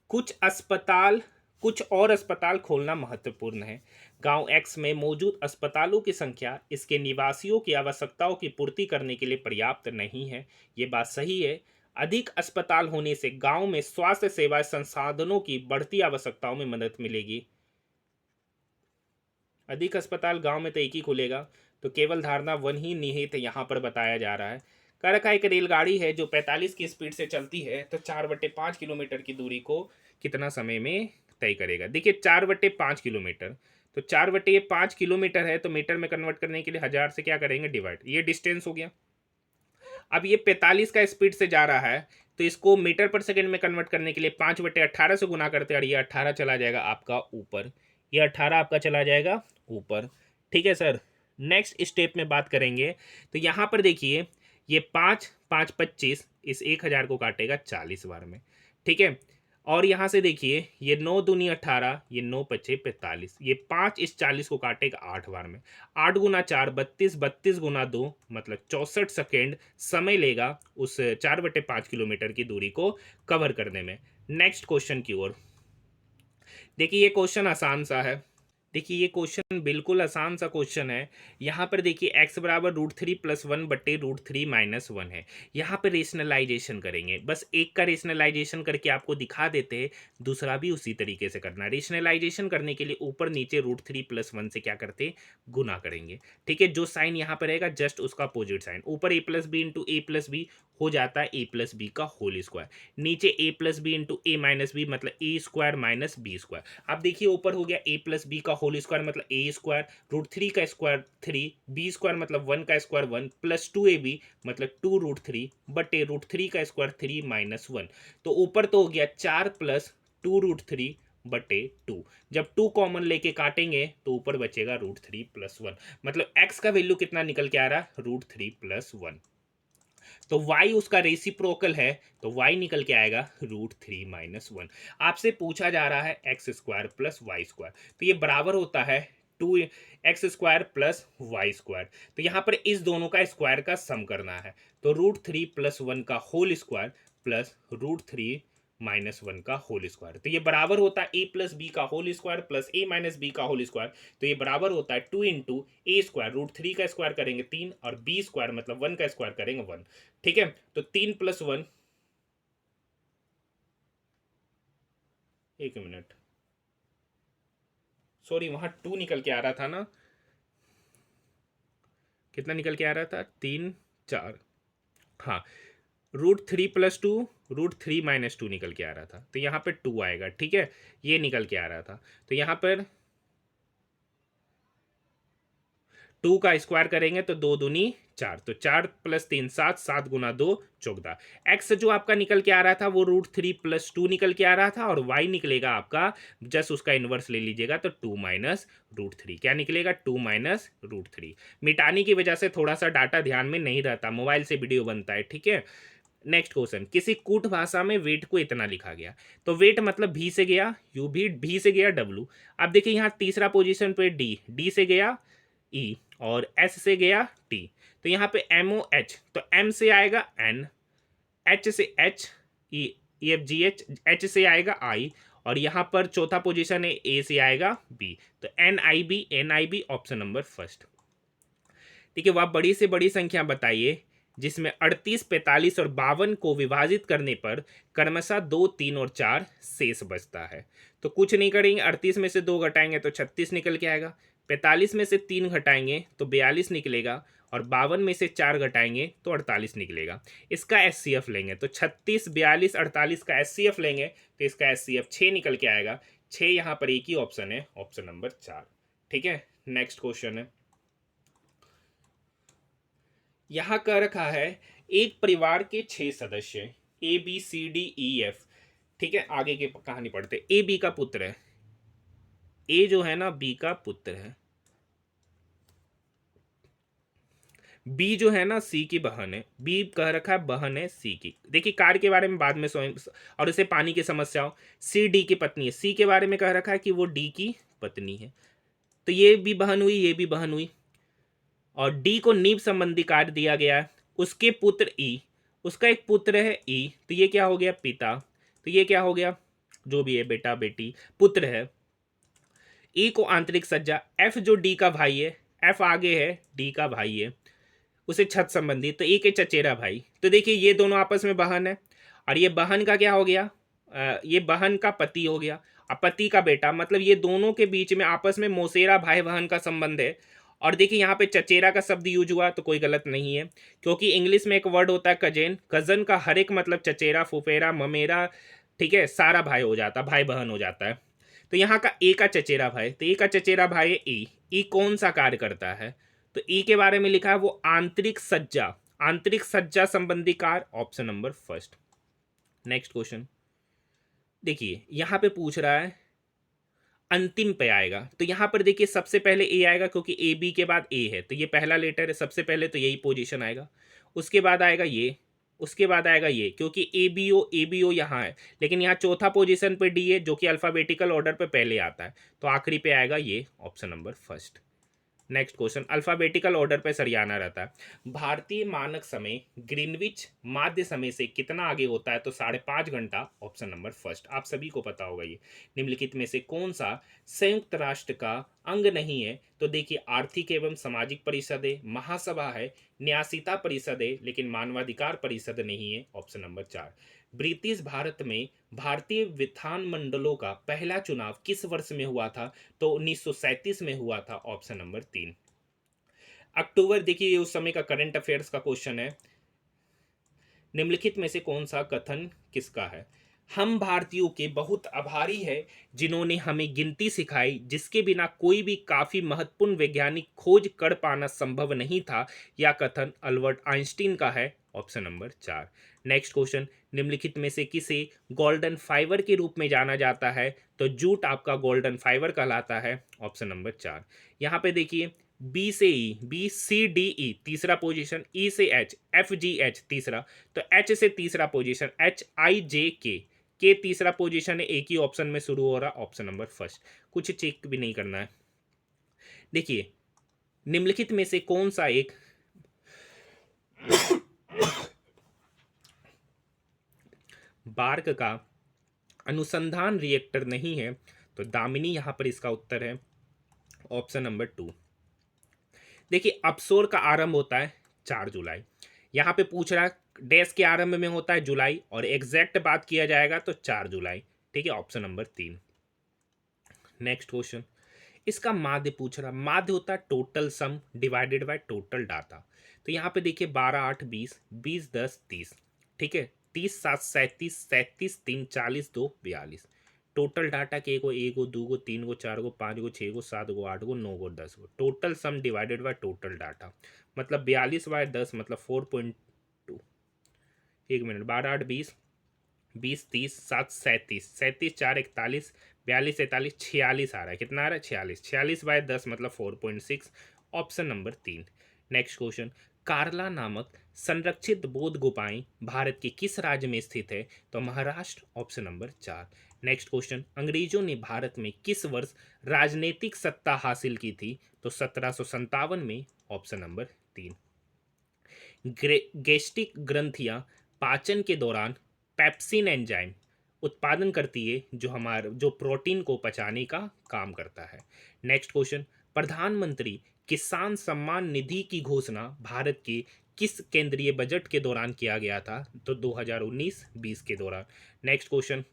Speaker 1: कुछ और अस्पताल खोलना महत्वपूर्ण है। गांव एक्स में मौजूद अस्पतालों की संख्या इसके निवासियों की आवश्यकताओं की पूर्ति करने के लिए पर्याप्त नहीं है। ये बात सही है। अधिक अस्पताल होने से गांव में स्वास्थ्य सेवा संसाधनों की बढ़ती आवश्यकताओं में मदद मिलेगी। अधिक अस्पताल गांव में तो एक ही खुलेगा, तो केवल धारणा 1 ही निहित यहाँ पर बताया जा रहा है। कह रखा एक रेलगाड़ी है जो 45 की स्पीड से चलती है, तो 4/5 किलोमीटर की दूरी को कितना समय में तय करेगा? देखिए 4/5 किलोमीटर, तो 4/5 किलोमीटर है, तो मीटर में कन्वर्ट करने के लिए 1000 से क्या करेंगे? डिवाइड। ये डिस्टेंस हो गया। अब ये 45 का स्पीड से जा रहा है, तो इसको मीटर पर सेकंड में कन्वर्ट करने के लिए 5/18 से गुना करते हैं, और ये 18 चला जाएगा आपका ऊपर, ये 18 आपका चला जाएगा ऊपर। ठीक है सर, नेक्स्ट स्टेप में बात करेंगे। तो यहाँ पर देखिए ये 5 5 25 इस 1000 को काटेगा 40 बार में। ठीक है, और यहाँ से देखिए ये 9 दूनी 18, ये 9 पचे 45, ये 5 इस 40 को काटेगा 8 बार में। 8 गुना 4 32, 32 गुना 2 मतलब 64 सेकेंड समय लेगा उस 4/5 किलोमीटर की दूरी को कवर करने में। नेक्स्ट क्वेश्चन की ओर देखिए, ये क्वेश्चन आसान सा है। देखिए ये क्वेश्चन बिल्कुल आसान सा क्वेश्चन है। यहाँ पर देखिए x बराबर √3 + 1/√3 - 1 है। यहाँ पर रेशनलाइजेशन करेंगे, बस एक का रेशनलाइजेशन करके आपको दिखा देते हैं, दूसरा भी उसी तरीके से करना है। रेशनलाइजेशन करने के लिए ऊपर नीचे √3 + 1 से क्या करते? गुना करेंगे। ठीक है, जो साइन यहाँ पर रहेगा जस्ट उसका अपोजिट साइन। ऊपर a + b × a + b हो जाता है a + b का होल स्क्वायर, नीचे a + b × a - b मतलब a² - b²। अब देखिए ऊपर हो गया a + b का होल स्क्वायर मतलब a², √3 का स्क्वायर 3, b² मतलब 1 का स्क्वायर 1 प्लस 2ab मतलब 2√3 बटे √3 का स्क्वायर 3 - 1। तो ऊपर तो हो गया 4 + 2√3 बटे 2। जब 2 कॉमन लेके काटेंगे तो ऊपर बचेगा √3 + 1, मतलब x का वैल्यू कितना निकल के आ रहा है, √3 + 1। तो y उसका रेसिप्रोकल है, तो y निकल के आएगा √3 - 1। आपसे पूछा जा रहा है x² + y², तो ये बराबर होता है 2x² + y²। तो यहाँ पर इस दोनों का स्क्वायर का सम करना है, तो √3 + 1 का होल स्क्वायर प्लस √3 - 1 का होल स्क्वायर, तो ये बराबर होता है a + b का whole square plus a - b का होल स्क्वायर। तो ये बराबर होता है 2 × a², √3 का स्क्वायर करेंगे 3 और b² मतलब 1 का स्क्वायर करेंगे 1। ठीक है, तो 3 + 1, एक मिनट, सॉरी वहां 2 निकल के आ रहा था ना, कितना निकल के आ रहा था, 3 4, हाँ, √3 + 2, √3 - 2 निकल के आ रहा था, तो यहाँ पे 2 आएगा। ठीक है, ये निकल के आ रहा था, तो यहाँ पर 2 का स्क्वायर करेंगे तो 2 दूनी 4, तो 4 + 3 7, 7 × 2 14। एक्स जो आपका निकल के आ रहा था वो √3 + 2 निकल के आ रहा था, और वाई निकलेगा आपका, जस्ट उसका इन्वर्स ले लीजिएगा तो 2 - √3, क्या निकलेगा, 2 - √3। मिटाने की वजह से थोड़ा सा डाटा ध्यान में नहीं रहता, मोबाइल से वीडियो बनता है। ठीक है, नेक्स्ट क्वेश्चन, किसी कूट भाषा में वेट को इतना लिखा गया, तो वेट मतलब भी से गया यू, भी से गया डब्ल्यू। अब देखिए यहाँ तीसरा पोजीशन पे डी से गया ई, और एस से गया टी, तो यहाँ पे MOH, तो M से आएगा N, H से H, EFGH, H से आएगा I, और यहाँ पर चौथा पोजीशन है A से आएगा B, तो NIB ऑप्शन नंबर फर्स्ट। ठीक है, वह बड़ी से बड़ी संख्या बताइए जिसमें 38, 45 और 52 को विभाजित करने पर क्रमशः 2, 3 और 4 शेष बचता है। तो कुछ नहीं करेंगे, 38 में से 2 घटाएंगे तो 36 निकल के आएगा, 45 में से 3 घटाएंगे तो 42 निकलेगा, और 52 में से 4 घटाएंगे तो 48 निकलेगा। इसका SCF लेंगे तो 36, 42, 48 का SCF लेंगे तो इसका SCF 6 निकल के आएगा। 6 यहाँ पर एक ही ऑप्शन है, ऑप्शन नंबर 4। ठीक है, नेक्स्ट क्वेश्चन है, यहाँ कह रखा है एक परिवार के 6 सदस्य ABCDEF। ठीक है, आगे की कहानी पढ़ते। ए बी का पुत्र है, ए जो है ना बी का पुत्र है, बी जो है ना सी की बहन है, बी कह रखा है बहन है सी की। देखिए कार के बारे में बाद में स्वयं, और उसे पानी की समस्या हो। सी डी की पत्नी है, सी के बारे में कह रखा है कि वो डी की पत्नी है, तो ये भी बहन हुई, ये भी बहन हुई, और डी को नीब संबंधी कार्य दिया गया है। उसके पुत्र ई, उसका एक पुत्र है ई, तो ये क्या हो गया, पिता, तो ये क्या हो गया, जो भी है बेटा बेटी, पुत्र है। ई को आंतरिक सज्जा, एफ जो डी का भाई है, एफ आगे है डी का भाई है, उसे छत संबंधी, तो ई के चचेरा भाई। तो देखिए ये दोनों आपस में बहन है, और ये बहन का क्या हो गया, ये बहन का पति हो गया, और पति का बेटा, मतलब ये दोनों के बीच में आपस में मौसेरा भाई बहन का संबंध है। और देखिए यहाँ पे चचेरा का शब्द यूज हुआ तो कोई गलत नहीं है, क्योंकि इंग्लिश में एक वर्ड होता है कजेन, कजन का हर एक मतलब चचेरा, फुफेरा, ममेरा, ठीक है, सारा भाई हो जाता, भाई बहन हो जाता है। तो यहाँ का ए का चचेरा भाई, तो ए का चचेरा भाई है ई, ई कौन सा कार्य करता है, तो ई के बारे में लिखा है वो आंतरिक सज्जा, आंतरिक सज्जा संबंधी कार्य, option number first. Next question देखिए, यहां पे पूछ रहा है अंतिम पे आएगा, तो यहां पर देखिए सबसे पहले ए आएगा, क्योंकि ए बी के बाद ए है, तो ये पहला लेटर है, सबसे पहले तो यही पोजीशन आएगा। उसके बाद आएगा ये, उसके बाद आएगा ये, क्योंकि ए बी ओ यहाँ है, लेकिन यहाँ चौथा पोजीशन पे डी है जो कि अल्फाबेटिकल ऑर्डर पे पहले आता है, तो आखिरी पे आएगा ये, option number first. Next question, alphabetical order पे सरियाना रहता है। भारतीय मानक समय ग्रीनविच माध्य समय से कितना आगे होता है, तो 5.5 घंटा, ऑप्शन नंबर फर्स्ट। आप सभी को पता होगा ये। निम्नलिखित में से कौन सा संयुक्त राष्ट्र का अंग नहीं है, तो देखिए आर्थिक एवं सामाजिक परिषद है, महासभा है, न्यासिता परिषद है, लेकिन मानवाधिकार परिषद नहीं है, ऑप्शन नंबर 4। ब्रिटिश भारत में भारतीय विधान मंडलों का पहला चुनाव किस वर्ष में हुआ था, तो 1937 में हुआ था, ऑप्शन नंबर 3। अक्टूबर, देखिए ये उस समय का करंट अफेयर्स का क्वेश्चन है। निम्नलिखित में से कौन सा कथन किसका है, हम भारतीयों के बहुत आभारी है जिन्होंने हमें गिनती सिखाई, जिसके बिना कोई भी काफी महत्वपूर्ण वैज्ञानिक खोज कर पाना संभव नहीं था। यह कथन अल्बर्ट आइंस्टीन का है, ऑप्शन नंबर 4। नेक्स्ट क्वेश्चन, निम्नलिखित में से किसे गोल्डन फाइबर के रूप में जाना जाता है? तो जूट आपका गोल्डन फाइबर कहलाता है, ऑप्शन नंबर 4। यहाँ पे देखिए, बी से ई, बी सी डी ई तीसरा पोजीशन, ई से एच, एफ जी एच तीसरा, तो एच से तीसरा पोजीशन एच आई जे के तीसरा पोजीशन है, एक ही ऑप्शन में शुरू हो रहा, ऑप्शन नंबर फर्स्ट। कुछ चेक भी नहीं करना है। देखिए, निम्नलिखित में से कौन सा एक बार्क का अनुसंधान रिएक्टर नहीं है? तो दामिनी यहां पर इसका उत्तर है, ऑप्शन नंबर 2। देखिए, अपसोर का आरंभ होता है 4 जुलाई। यहाँ पे पूछ रहा है डैश के आरंभ में होता है जुलाई, और एग्जैक्ट बात किया जाएगा तो 4 जुलाई। ठीक है, ऑप्शन नंबर 3। नेक्स्ट क्वेश्चन, इसका माध्य पूछ रहा, माध्य होता है total sum divided by total data. तो यहाँ पे देखिए 12 8 20, 20 10 30, ठीक है, 30 7 37, 37 3 40 2 42। टोटल डाटा के एगो, एगो दूगो तीन गो चार गो पाँच गो छः गो सात गो आठ गो नौ गो 10 गो, total sum divided by total data, मतलब 42/10 मतलब 4.2। एक मिनट, 12 8 20, 20 30 7 37, 37 4 41, 42 43 46 आ रहा है। कितना आ रहा है? 46। 46/10 मतलब 4.6, ऑप्शन नंबर 3। नेक्स्ट क्वेश्चन, कार्ला नामक संरक्षित बौद्ध गुफाएं भारत के किस राज्य में स्थित है? तो Maharashtra, option number 4। Next question, अंग्रेजों ने भारत में किस वर्ष राजनीतिक सत्ता हासिल की थी? तो 1757 में, ऑप्शन नंबर 3। गैस्ट्रिक ग्रंथियां पाचन के दौरान पेप्सिन एंजाइम उत्पादन करती है, जो प्रोटीन को पचाने का काम करता है। नेक्स्ट क्वेश्चन, प्रधानमंत्री किसान सम्मान निधि की घोषणा भारत के किस केंद्रीय बजट के दौरान किया गया था? तो 2019-20 के दौरान। नेक्स्ट क्वेश्चन,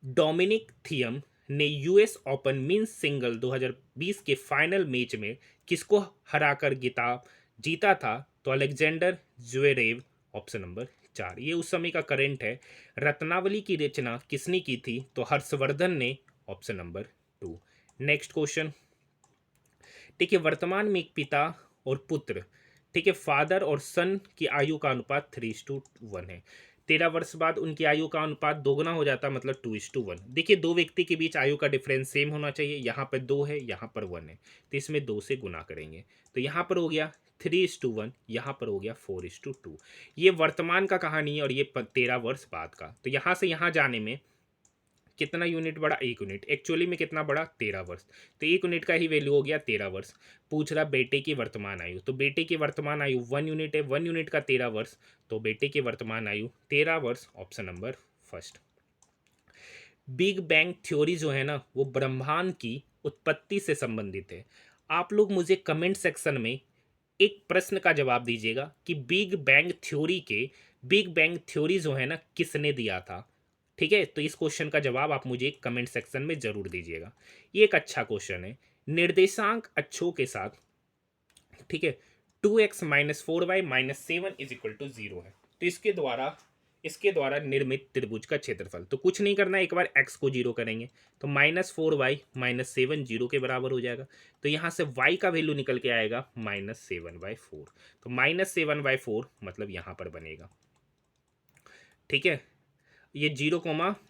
Speaker 1: डोमिनिक थियम ने यूएस ओपन मेंस सिंगल 2020 के फाइनल मैच में किसको हराकर जीता था? तो अलेक्जेंडर ज्वेरेव, ऑप्शन नंबर 4। ये उस समय का करंट है। रत्नावली की रचना किसने की थी? तो हर्षवर्धन ने, ऑप्शन नंबर 2। नेक्स्ट क्वेश्चन, ठीक है, वर्तमान में एक पिता और पुत्र, ठीक है, फादर और सन की आयु का अनुपात 3:1 है। 13 वर्ष बाद उनकी आयु का अनुपात दोगुना हो जाता है, मतलब 2:1। देखिए, दो व्यक्ति के बीच आयु का डिफरेंस सेम होना चाहिए। यहाँ पर 2 है, यहाँ पर 1 है, तो इसमें 2 से गुना करेंगे, तो यहाँ पर हो गया 3:1, यहाँ पर हो गया 4:2। ये वर्तमान का कहानी है, और ये 13 वर्ष बाद का। तो यहाँ से यहाँ जाने में कितना यूनिट बढ़ा? 1 यूनिट। एक्चुअली में कितना बढ़ा? 13 वर्ष। तो 1 यूनिट का ही वैल्यू हो गया 13 वर्ष। पूछ रहा बेटे की वर्तमान आयु, तो बेटे की वर्तमान आयु 1 यूनिट है, 1 यूनिट का 13 वर्ष, तो बेटे की वर्तमान आयु 13 वर्ष, option number first. Big bang theory जो है ना, वो ब्रह्मांड की उत्पत्ति से संबंधित है। आप लोग मुझे कमेंट सेक्शन में एक प्रश्न का जवाब दीजिएगा कि बिग बैंग थ्योरी जो है ना, किसने दिया था? ठीक है, तो इस क्वेश्चन का जवाब आप मुझे कमेंट सेक्शन में जरूर दीजिएगा। ये एक अच्छा क्वेश्चन है। निर्देशांक अक्षों के साथ, ठीक है, 2x-4y-7 = 0 है, तो इसके द्वारा निर्मित त्रिभुज का क्षेत्रफल, तो कुछ नहीं करना है, एक बार x को 0 करेंगे तो -4y-7 0 के बराबर हो जाएगा। तो यहाँ से y का वैल्यू निकल के आएगा -7/4, तो -7/4 मतलब यहाँ पर बनेगा। ठीक है, ये 0,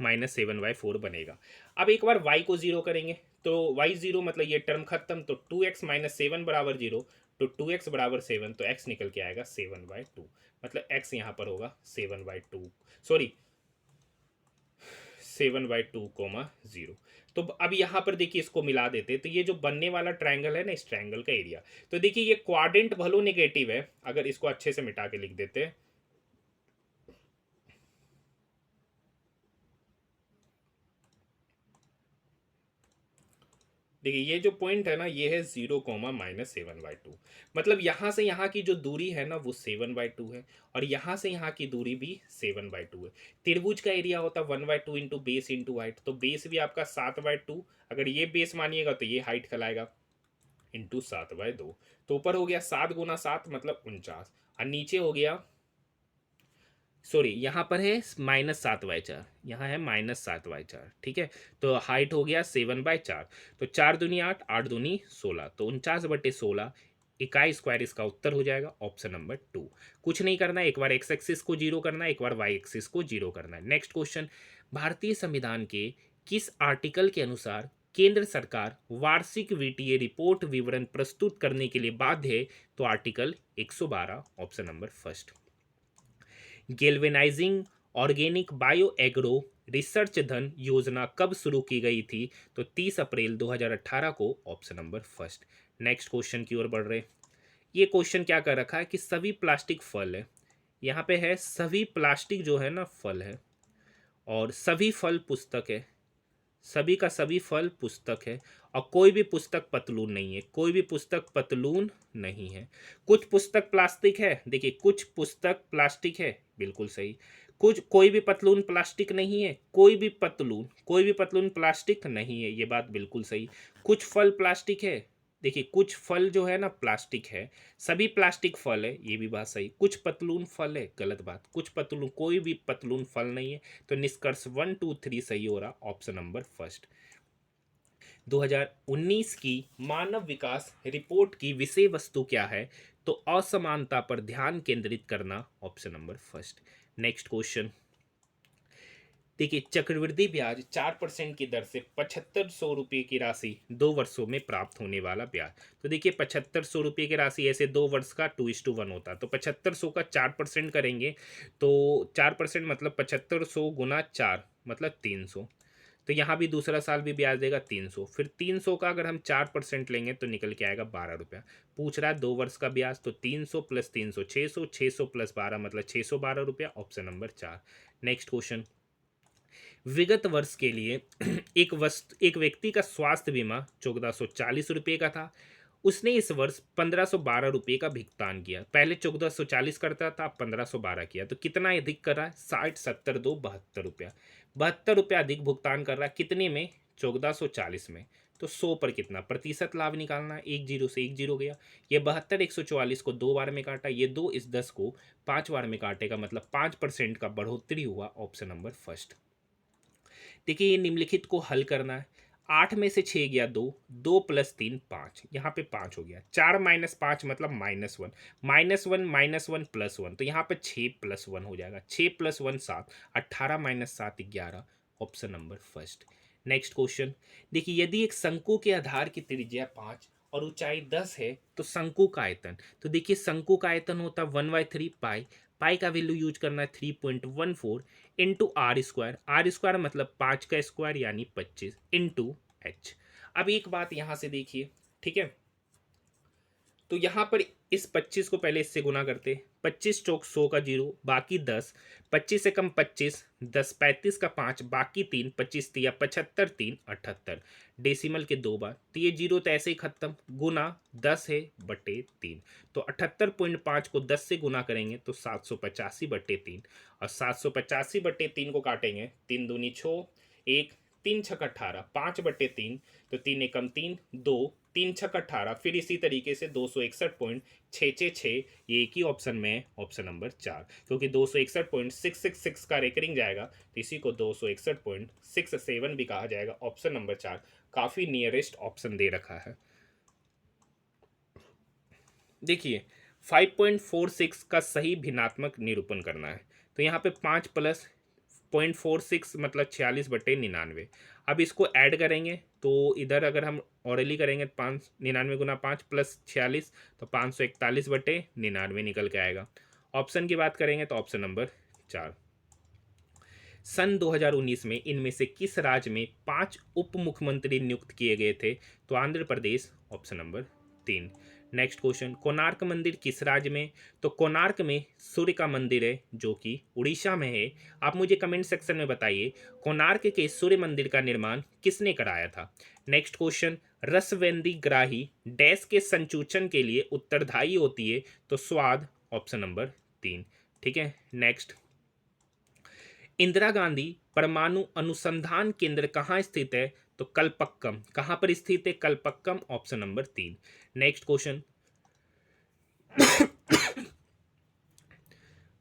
Speaker 1: -7/4 बनेगा। अब एक बार y को 0 करेंगे तो y 0 मतलब ये टर्म खत्म, तो 2x-7 = 0, तो 2x = 7, तो x निकल के आएगा 7/2, मतलब x यहाँ पर होगा 7/2, सॉरी 7/2, 0। तो अब यहाँ पर देखिए, इसको मिला देते तो ये जो बनने वाला ट्रायंगल है ना, इस ट्रायंगल का एरिया, तो देखिए ये क्वाड्रेंट भलो नेगेटिव है, अगर इसको अच्छे से मिटा के लिख देते हैं, देखिए ये जो पॉइंट है ना, ये है 0, -7/2, मतलब यहाँ से यहाँ की जो दूरी है ना, वो 7/2 है, और यहाँ से यहाँ की दूरी भी 7/2 है। त्रिभुज का एरिया होता है 1/2 इंटू बेस इंटू हाइट, तो बेस भी आपका 7/2, अगर ये बेस मानिएगा तो ये हाइट कहलाएगा, इंटू 7/2, तो ऊपर हो गया 7 × 7 मतलब 49, और नीचे हो गया, सॉरी यहाँ पर है -7/4, यहाँ है -7/4, ठीक है, तो हाइट हो गया 7/4, तो 4 दूनी 8, 8 दूनी 16, तो 49/16, इकाई स्क्वायर इसका उत्तर हो जाएगा ऑप्शन नंबर 2। कुछ नहीं करना है, एक बार एक्स एक्सिस को जीरो करना है, एक बार वाई एक्सिस को जीरो करना है। नेक्स्ट क्वेश्चन, भारतीय संविधान के किस आर्टिकल के अनुसार केंद्र सरकार वार्षिक वित्तीय रिपोर्ट विवरण प्रस्तुत करने के लिए बाध्य है? तो article 112 option number first. Galvanising organic bio agro research धन योजना कब शुरू की गई थी? तो 30 अप्रैल 2018 को option number first. Next question की ओर बढ़ रहे। ये क्वेश्चन क्या कर रखा है कि सभी प्लास्टिक फल है, यहाँ पे है सभी प्लास्टिक जो है ना फल है, और सभी फल पुस्तक है, सभी का सभी फल पुस्तक है, और कोई भी पुस्तक पतलून नहीं है, कोई भी पुस्तक पतलून नहीं है। कुछ पुस्तक प्लास्टिक है, देखिए कुछ पुस्तक प्लास्टिक है, बिल्कुल सही। कुछ कोई भी पतलून प्लास्टिक नहीं है, कोई भी पतलून प्लास्टिक नहीं है, ये बात बिल्कुल सही। कुछ फल प्लास्टिक है, देखिए कुछ फल जो है ना प्लास्टिक है, सभी प्लास्टिक फल है, ये भी बात सही। कुछ पतलून फल है, गलत बात, कुछ पतलून, कोई भी पतलून फल नहीं है। तो निष्कर्ष 1 2 3 सही हो रहा, ऑप्शन नंबर फर्स्ट। 2019 की मानव विकास रिपोर्ट की विषय वस्तु क्या है? तो असमानता पर ध्यान केंद्रित करना, option number first. Next question, देखिए चक्रवृद्धि ब्याज 4% की दर से 7500 रुपये की राशि 2 वर्षों में प्राप्त होने वाला ब्याज। तो देखिए 7500 रुपये की राशि ऐसे 2 वर्ष का 2:1 होता है, तो 7500 का 4% करेंगे तो 4% मतलब 7500 गुना 4 मतलब 300। तो यहाँ भी दूसरा साल भी ब्याज देगा 300, फिर 300 का अगर हम 4% लेंगे तो निकल के आएगा 12 रुपया। पूछ रहा है 2 वर्ष का ब्याज, तो 300 प्लस 300 600, 600 प्लस 12 मतलब 612 रुपया, ऑप्शन नंबर 4। नेक्स्ट क्वेश्चन, विगत वर्ष के लिए एक व्यक्ति का स्वास्थ्य बीमा 1440 रुपये का था। उसने इस वर्ष 1512 रुपये का भुगतान किया। पहले 1440 करता था, 1512 किया, तो कितना अधिक कर रहा है? 60 70 2 72 रुपया, 72 रुपया अधिक भुगतान कर रहा है। कितने में? 1440 में। तो 100 पर कितना प्रतिशत लाभ निकालना है? 1 जीरो से 1 जीरो गया। ये 72 144 को 2 बार में काटा, ये 2 इस 10 को 5 बार में काटेगा, मतलब 5% का बढ़ोतरी हुआ, ऑप्शन नंबर फर्स्ट। देखिए ये निम्नलिखित को हल करना है। 8 में से 6 गया 2, 2 प्लस 3 5, यहाँ पे 5 हो गया। 4 माइनस 5 मतलब -1, -1 प्लस 1, तो यहाँ पे 6 प्लस 1 हो जाएगा। 6 plus 1 7, 18 minus 7 11, option number first. Next question, देखिए यदि एक शंकु के आधार की त्रिज्या 5 और ऊंचाई 10 है तो शंकु का आयतन, तो देखिए शंकु का आयतन होता है 1/3 पाई। पाई का वैल्यू यूज करना है 3.14 इंटू आर स्क्वायर मतलब 5 का स्क्वायर यानी 25 इंटू एच। अब एक बात यहां से देखिए, ठीक है, तो यहाँ पर इस 25 को पहले इससे गुना करते, 25 चौक 100 का 0 बाकी 10, 25 से कम 25, 10 35 का 5 बाकी 3, 25 तिया 75 3 78, डेसिमल के 2 बार, तो ये 0 तो ऐसे ही खत्म, गुना 10 है बटे 3, तो 78.5 को 10 से गुना करेंगे तो 785 बटे 3, और 785 बटे 3 को काटेंगे, 3 दूनी 6, 1 3 छक 18, 5 बटे 3, तो 3 एकम 3 2, 3 छक 18, फिर इसी तरीके से 261.666, ये एक ही ऑप्शन में है, ऑप्शन नंबर 4, क्योंकि 261.666 का रेकरिंग जाएगा तो इसी को 261.67 भी कहा जाएगा, ऑप्शन नंबर 4 काफी नियरेस्ट ऑप्शन दे रखा है। देखिए 5.46 का सही भिन्नात्मक निरूपण करना है, तो यहाँ पे 5 प्लस 0.46 मतलब 46 बटे 99। अब इसको ऐड करेंगे तो इधर अगर हम ऑरली करेंगे तो 5 99 गुना 5 प्लस 46 तो 541 बटे 99 निकल के आएगा। ऑप्शन की बात करेंगे तो ऑप्शन नंबर 4। सन 2019 में इनमें से किस राज्य में 5 उप मुख्यमंत्री नियुक्त किए गए थे? तो Andhra Pradesh, option number 3। Next question, Konark मंदिर किस राज्य में? तो कोणार्क में सूर्य का मंदिर है जो कि उड़ीसा में है। आप मुझे कमेंट सेक्शन में बताइए कोणार्क के सूर्य मंदिर का निर्माण किसने कराया था। नेक्स्ट क्वेश्चन, रसवेंदी ग्राही डैश के संचूचन के लिए उत्तरदायी होती है? तो स्वाद, ऑप्शन नंबर 3। ठीक है, नेक्स्ट, इंदिरा गांधी परमाणु अनुसंधान केंद्र कहाँ स्थित है? तो कलपक्कम। कहाँ पर स्थित है? Kalpakkam, option number 3। Next question,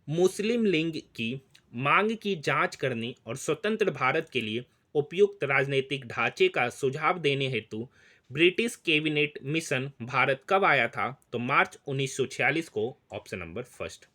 Speaker 1: Muslim League की मांग की जांच करने और स्वतंत्र भारत के लिए उपयुक्त राजनीतिक ढांचे का सुझाव देने हेतु ब्रिटिश कैबिनेट मिशन भारत कब आया था? तो मार्च 1946 को, option number first.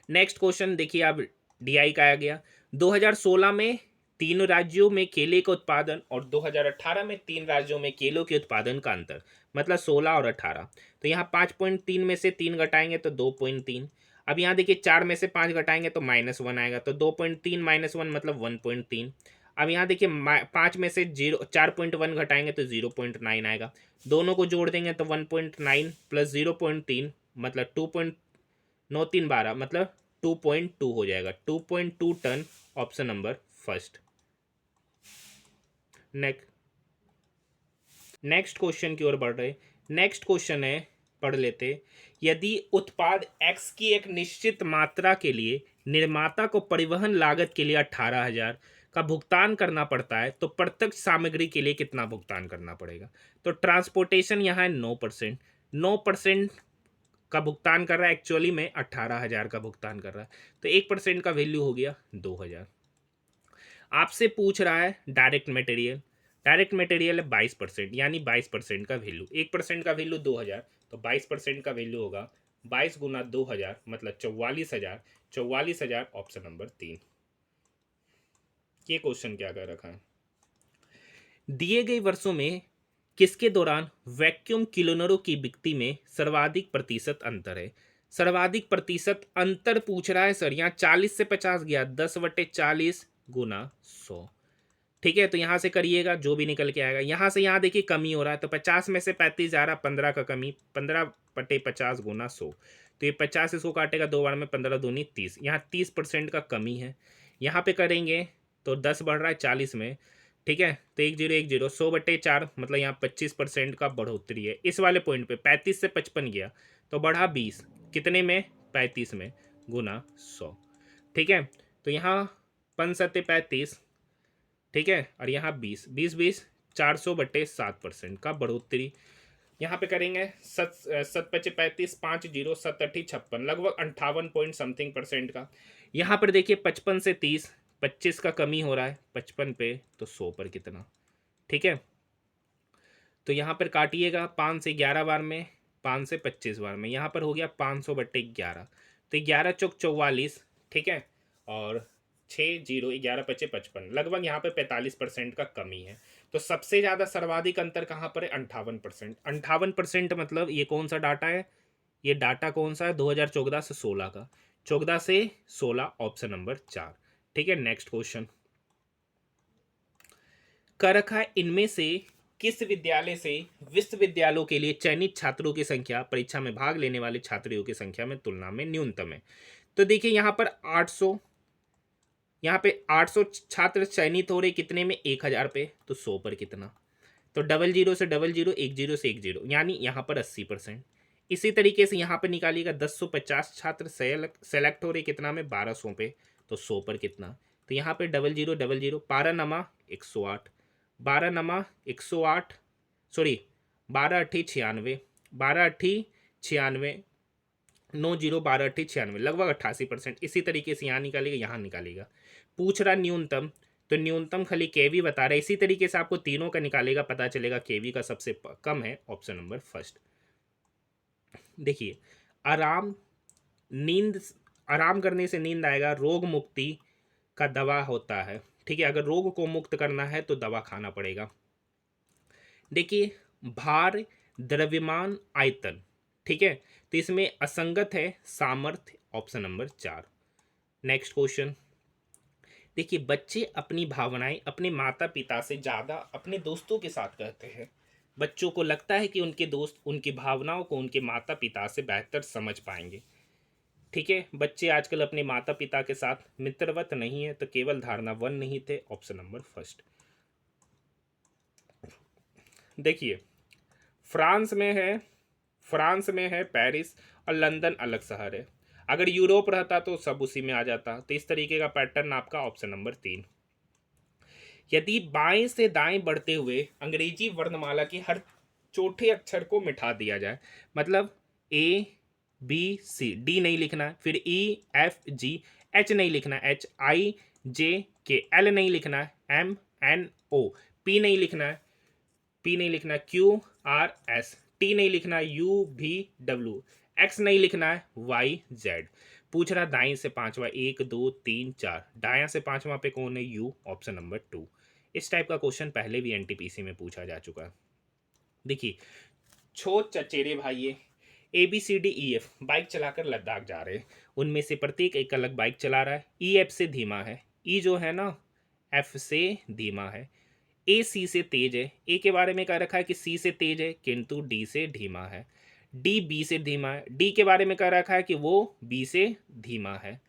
Speaker 1: Next question देखिए, अब डीआई का आ गया। 2016 में तीन राज्यों में केले का उत्पादन और 2018 में तीन राज्यों में केलों के उत्पादन का अंतर, मतलब 16 और 18। तो यहाँ 5.3 में से 3 घटाएंगे तो 2.3। अब यहाँ देखिए 4 में से 5 घटाएंगे तो -1 आएगा, तो 2.3 -1 मतलब 1.3। अब यहाँ देखिए 5 में से 4.1 घटाएंगे तो 0.9 आएगा। दोनों को जोड़ देंगे तो 1.9 प्लस 0.3 मतलब 2.9 3 12 मतलब 2.2 हो जाएगा, 2.2 ton, option number first. Next question की ओर बढ़ रहे। नेक्स्ट क्वेश्चन है, पढ़ लेते। यदि उत्पाद X की एक निश्चित मात्रा के लिए निर्माता को परिवहन लागत के लिए 18,000 का भुगतान करना पड़ता है, तो प्रत्यक्ष सामग्री के लिए कितना भुगतान करना पड़ेगा? तो ट्रांसपोर्टेशन यहाँ है 9%। 9% का भुगतान कर रहा है, एक्चुअली में 18,000 का भुगतान कर रहा है, तो 1% का वैल्यू हो गया 2,000। आपसे पूछ रहा है डायरेक्ट मटेरियल। डायरेक्ट मटेरियल है 22%, यानी 22% का वैल्यू। 1% का वैल्यू 2,000, तो 22% का वैल्यू होगा 22 गुना 2,000 मतलब 44,000। 44,000, ऑप्शन नंबर 3। ये क्वेश्चन क्या कर रखा है? दिए गए वर्षों में किसके दौरान वैक्यूम क्लीनरों की बिक्री में सर्वाधिक प्रतिशत अंतर है? सर्वाधिक प्रतिशत अंतर पूछ रहा है सर। यहाँ 40 से 50 गया, 10/40 गुना 100। ठीक है, तो यहाँ से करिएगा जो भी निकल के आएगा। यहाँ से यहाँ देखिए कमी हो रहा है, तो 50 में से 35 जा रहा, 15 का कमी, 15/50 गुना 100। तो ये 50 इसको काटेगा 2 बार में, 15 दूनी 30, यहाँ 30% का कमी है। यहाँ पे करेंगे तो 10 बढ़ रहा है 40 में। ठीक है, तो 1010, 100/4 मतलब यहाँ 25% का बढ़ोतरी है। इस वाले पॉइंट पे 35 से 55 गया तो बढ़ा 20, कितने में? 35 में, गुना 100। ठीक है, तो यहाँ 5×7 = 35। ठीक है, और यहाँ 20, 20 400/7% का बढ़ोतरी। यहाँ पे करेंगे 7×5 = 35, 5 0 7×8 = 56, लगभग 58 पॉइंट समथिंग परसेंट का। यहाँ पर देखिए 55 से 30, 25 का कमी हो रहा है 55 पे, तो 100 पर कितना? ठीक है, तो यहाँ पर काटिएगा 5 से 11 बार में, 5 से 25 बार में, यहाँ पर हो गया 500/11, तो 11 चौक 44। ठीक है, और 6 0 11 5 55, लगभग यहाँ पे 45% का कमी है। तो सबसे ज़्यादा सर्वाधिक अंतर कहाँ पर है? 58%। 58% मतलब ये कौन सा डाटा है? ये डाटा कौन सा है? 2014 से 16 का। 14 से 16, ऑप्शन नंबर 4। ठीक है, नेक्स्ट क्वेश्चन कर रखा है, इनमें से किस विद्यालय से विश्वविद्यालयों के लिए चयनित छात्रों की संख्या परीक्षा में भाग लेने वाले छात्रों की संख्या में तुलना में न्यूनतम है? तो देखिए यहाँ पर 800, यहाँ पे 800 छात्र चयनित हो रहे, कितने में? 1,000 पे, तो 100 पर कितना? तो 00 से 00, 10 से 10, यानी यहाँ पर 80%। इसी तरीके से यहाँ पर निकालिएगा 1050 छात्र सेलेक्ट हो रहे, कितना में? 1200 पे, तो 100 पर कितना? तो यहाँ पे 00 00, 12 × 108, 12 × 108, सॉरी 12 × 8 = 96, 12 × 8 = 96, 90 12 × 8 = 96, लगभग 88%। इसी तरीके से यहाँ निकालेगा, यहाँ निकालेगा। पूछ रहा न्यूनतम, तो न्यूनतम खाली केवी बता रहा है। इसी तरीके से आपको तीनों का निकालेगा, पता चलेगा केवी का सबसे कम है, ऑप्शन नंबर फर्स्ट। देखिए, आराम नींद, आराम करने से नींद आएगा, रोग मुक्ति का दवा होता है। ठीक है, अगर रोग को मुक्त करना है तो दवा खाना पड़ेगा। देखिए, भार, द्रव्यमान, आयतन। ठीक है, तो इसमें असंगत है सामर्थ्य, ऑप्शन नंबर 4। नेक्स्ट क्वेश्चन देखिए, बच्चे अपनी भावनाएं अपने माता पिता से ज़्यादा अपने दोस्तों के साथ कहते हैं। बच्चों को लगता है कि उनके दोस्त उनकी भावनाओं को उनके माता पिता से बेहतर समझ पाएंगे। ठीक है, बच्चे आजकल अपने माता पिता के साथ मित्रवत नहीं है, तो केवल धारणा 1 नहीं थे, ऑप्शन नंबर फर्स्ट। देखिए, फ्रांस में है पेरिस, और लंदन अलग शहर है। अगर यूरोप रहता तो सब उसी में आ जाता। तो इस तरीके का पैटर्न आपका, ऑप्शन नंबर 3। यदि बाएं से दाएं बढ़ते हुए अंग्रेजी वर्णमाला के हर चौथे अक्षर को मिटा दिया जाए, मतलब ABCD नहीं लिखना है, फिर EFGH नहीं लिखना है, HIJK, L नहीं लिखना है, MNO, P नहीं लिखना है, P नहीं लिखना है, QRS, T नहीं लिखना है, UVW, X नहीं लिखना है, YZ। पूछ रहा दाएं से पांचवा, 1 2 3 4, दायां से पांचवा पे कौन है, U, ऑप्शन नंबर 2। इस टाइप का क्वेश्चन पहले भी एनटीपीसी में पूछा जा चुका है। देखिए, छो चचेरे भाई ABCDEF बाइक चलाकर लद्दाख जा रहे हैं। उनमें से प्रत्येक एक अलग बाइक चला रहा है। E F से धीमा है, E जो है ना F से धीमा है, A C से तेज है। A के बारे में कह रखा है कि C से तेज है किंतु D से धीमा है। D B से धीमा है। D के बारे में कह रखा है कि वो B से धीमा है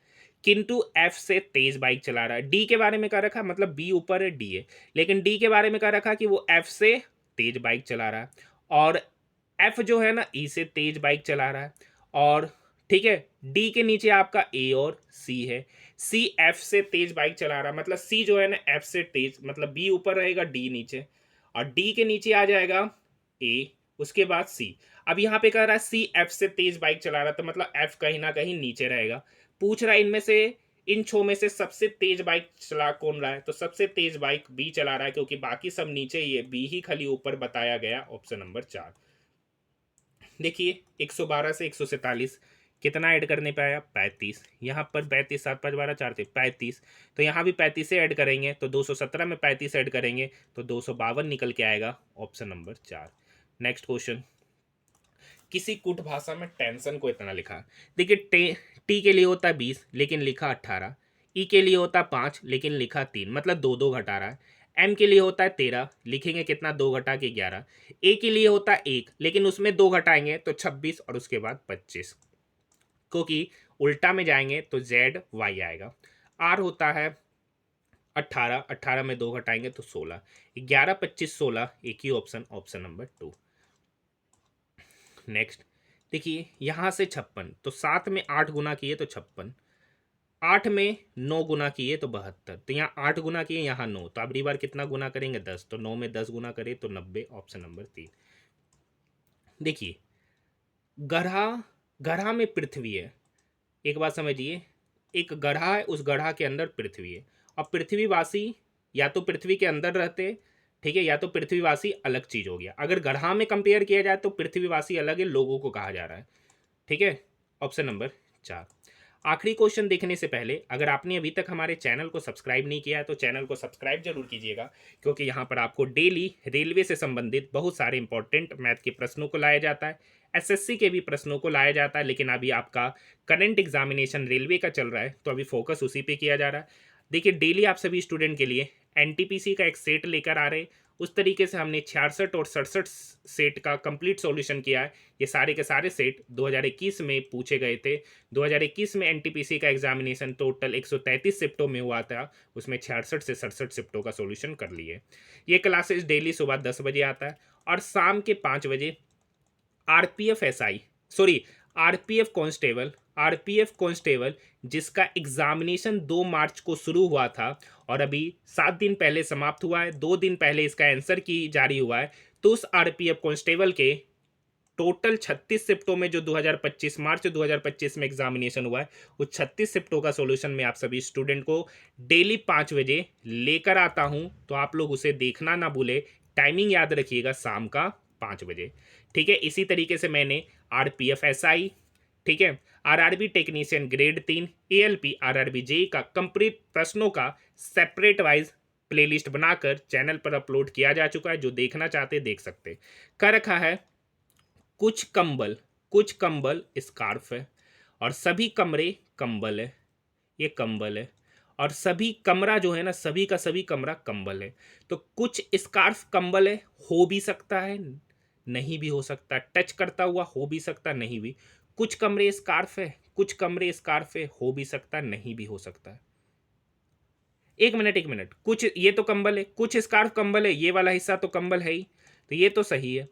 Speaker 1: किंतु F से तेज बाइक चला रहा है। D के बारे में कह रखा है, मतलब B ऊपर है, D है, लेकिन D के बारे में कह रखा है कि वो F से तेज बाइक चला रहा है, और F जो है ना E से तेज बाइक चला रहा है। और ठीक है, D के नीचे आपका A और C है। C F से तेज बाइक चला रहा है, मतलब C जो है ना F से तेज, मतलब B ऊपर रहेगा, D नीचे, और D के नीचे आ जाएगा A, उसके बाद C। अब यहाँ पे कह रहा है C F से तेज बाइक चला रहा है, तो मतलब F कहीं ना कहीं नीचे रहेगा। पूछ रहा है इनमें से, इन छो में से सबसे तेज बाइक चला कौन रहा है, तो सबसे तेज बाइक B चला रहा है, क्योंकि बाकी सब नीचे ही है, B ही खाली ऊपर बताया गया, ऑप्शन नंबर 4। देखिए, 112 से 147 कितना ऐड करने पे आया, 35। यहाँ पर 35, 7 5 12 4 35, तो यहाँ भी 35 से ऐड करेंगे तो 217 में 35 ऐड करेंगे तो 252 निकल के आएगा, ऑप्शन नंबर 4। नेक्स्ट क्वेश्चन, किसी कुट भाषा में टेंशन को इतना लिखा। देखिए, टी के लिए होता है 20 लेकिन लिखा 18, ई के लिए होता है 5 लेकिन लिखा 3, मतलब 2 2 घटा रहा है। एम के लिए होता है 13, लिखेंगे कितना, 2 घटा के 11। ए के लिए होता है 1 लेकिन उसमें 2 घटाएंगे तो 26 और उसके बाद 25, क्योंकि उल्टा में जाएंगे तो जेड वाई आएगा। आर होता है 18, 18 में 2 घटाएंगे तो 16, 11 25 16, एक ही ऑप्शन, ऑप्शन नंबर 2। नेक्स्ट देखिए, यहाँ से 56, तो 7 में 8 गुना किए तो 56, 8 में 9 गुना किए तो 72, तो यहाँ 8 गुना किए, यहाँ 9, तो अगली बार कितना गुना करेंगे, 10, तो 9 में 10 गुना करें तो 90, ऑप्शन नंबर 3। देखिए, गढ़ा, गढ़ा में पृथ्वी है, एक बात समझिए, एक गढ़ा है, उस गढ़ा के अंदर पृथ्वी है। अब पृथ्वीवासी या तो पृथ्वी के अंदर रहते, ठीक है, या तो पृथ्वीवासी अलग चीज हो गया। अगर गढ़ा में कंपेयर किया जाए तो पृथ्वीवासी अलग है, लोगों को कहा जा रहा है, ठीक है, ऑप्शन नंबर 4। आखिरी क्वेश्चन देखने से पहले, अगर आपने अभी तक हमारे चैनल को सब्सक्राइब नहीं किया है तो चैनल को सब्सक्राइब जरूर कीजिएगा, क्योंकि यहाँ पर आपको डेली रेलवे से संबंधित बहुत सारे इंपॉर्टेंट मैथ के प्रश्नों को लाया जाता है, एसएससी के भी प्रश्नों को लाया जाता है, लेकिन अभी आपका करंट एग्जामिनेशन रेलवे का चल रहा है तो अभी फोकस उसी पे किया जा रहा है। देखिए, डेली आप सभी स्टूडेंट के लिए एनटीपीसी का एक सेट लेकर आ रहे हैं, उस तरीके से हमने 66 और 67 सेट का कंप्लीट सॉल्यूशन किया है। ये सारे के सारे सेट 2021 में पूछे गए थे। 2021 में एनटीपीसी का एग्जामिनेशन टोटल 133 शिफ्टों में हुआ था, उसमें 66 से 67 शिफ्टों का सॉल्यूशन कर लिए। ये क्लासेस डेली सुबह 10 बजे आता है और शाम के 5 बजे RPF SI, sorry RPF constable जिसका एग्जामिनेशन 2 मार्च को शुरू हुआ था और अभी 7 दिन पहले समाप्त हुआ है, 2 दिन पहले इसका आंसर की जारी हुआ है, तो उस आरपीएफ कांस्टेबल के टोटल 36 शिफ्टों में जो 2025 मार्च 2025 में एग्जामिनेशन हुआ है, उस 36 शिफ्टों का सॉल्यूशन मैं आप सभी स्टूडेंट को डेली 5 बजे लेकर आता हूं, तो आप लोग उसे देखना ना भूले। टाइमिंग याद रखिएगा, शाम का 5 बजे, ठीक है। इसी तरीके से मैंने आरपीएफ एसआई, ठीक है, RRB technician grade 3, ALP, RRB JE का कंप्लीट प्रश्नों का सेपरेट वाइज प्लेलिस्ट बनाकर चैनल पर अपलोड किया जा चुका है, जो देखना चाहते देख सकते। कर रखा है कुछ कंबल स्कार्फ है और सभी कमरे कंबल है, ये कंबल है, और सभी कमरा जो है ना, सभी का सभी कमरा कंबल है। तो कुछ स्कार्फ कंबल है, हो भी सकता है नहीं भी हो सकता, टच करता हुआ हो भी सकता नहीं भी। कुछ कमरे स्कार्फ है, कुछ कमरे स्कार्फ है, हो भी सकता नहीं भी हो सकता है। एक मिनट, कुछ ये तो कंबल है, कुछ स्कार्फ कंबल है, ये वाला हिस्सा तो कंबल है ही, तो ये तो सही है।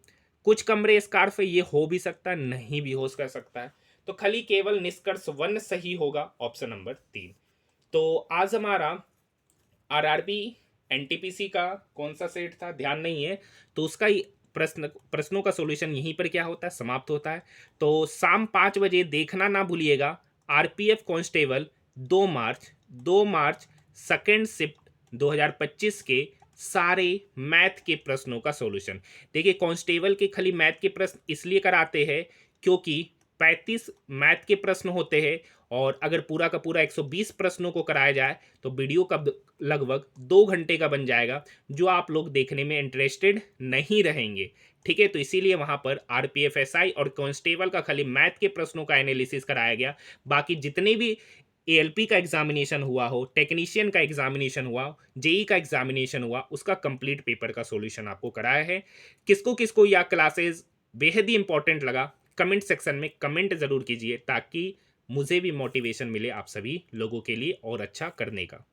Speaker 1: कुछ कमरे स्कार्फ है, ये हो भी सकता नहीं भी हो सकता है, तो खाली केवल निष्कर्ष 1 सही होगा, ऑप्शन नंबर 3। तो आज हमारा आरआरबी एनटीपीसी का कौन सा सेट था ध्यान नहीं है, तो उसका ही प्रश्नों का सॉल्यूशन यहीं पर क्या होता है, समाप्त होता है। तो शाम 5 बजे देखना ना भूलिएगा, RPF constable 2 March second shift 2025 के सारे मैथ के प्रश्नों का सॉल्यूशन। देखिए कांस्टेबल के खाली मैथ के प्रश्न इसलिए कराते हैं क्योंकि 35 मैथ के प्रश्न होते हैं, और अगर पूरा का पूरा 120 प्रश्नों को कराया जाए तो वीडियो का लगभग 2 घंटे का बन जाएगा, जो आप लोग देखने में इंटरेस्टेड नहीं रहेंगे। ठीक है, तो इसीलिए वहां पर आरपीएफ एसआई और कांस्टेबल का खाली मैथ के प्रश्नों का एनालिसिस कराया गया। बाकी जितने भी एएलपी का एग्जामिनेशन हुआ हो, टेक्नीशियन का एग्जामिनेशन हुआ, जेई का एग्जामिनेशन हुआ, उसका कंप्लीट पेपर का सॉल्यूशन आपको कराया है। किसको किसको यह क्लासेस बेहद ही इंपॉर्टेंट लगा, कमेंट सेक्शन में कमेंट जरूर कीजिए, ताकि मुझे भी मोटिवेशन मिले आप सभी लोगों के लिए और अच्छा करने का।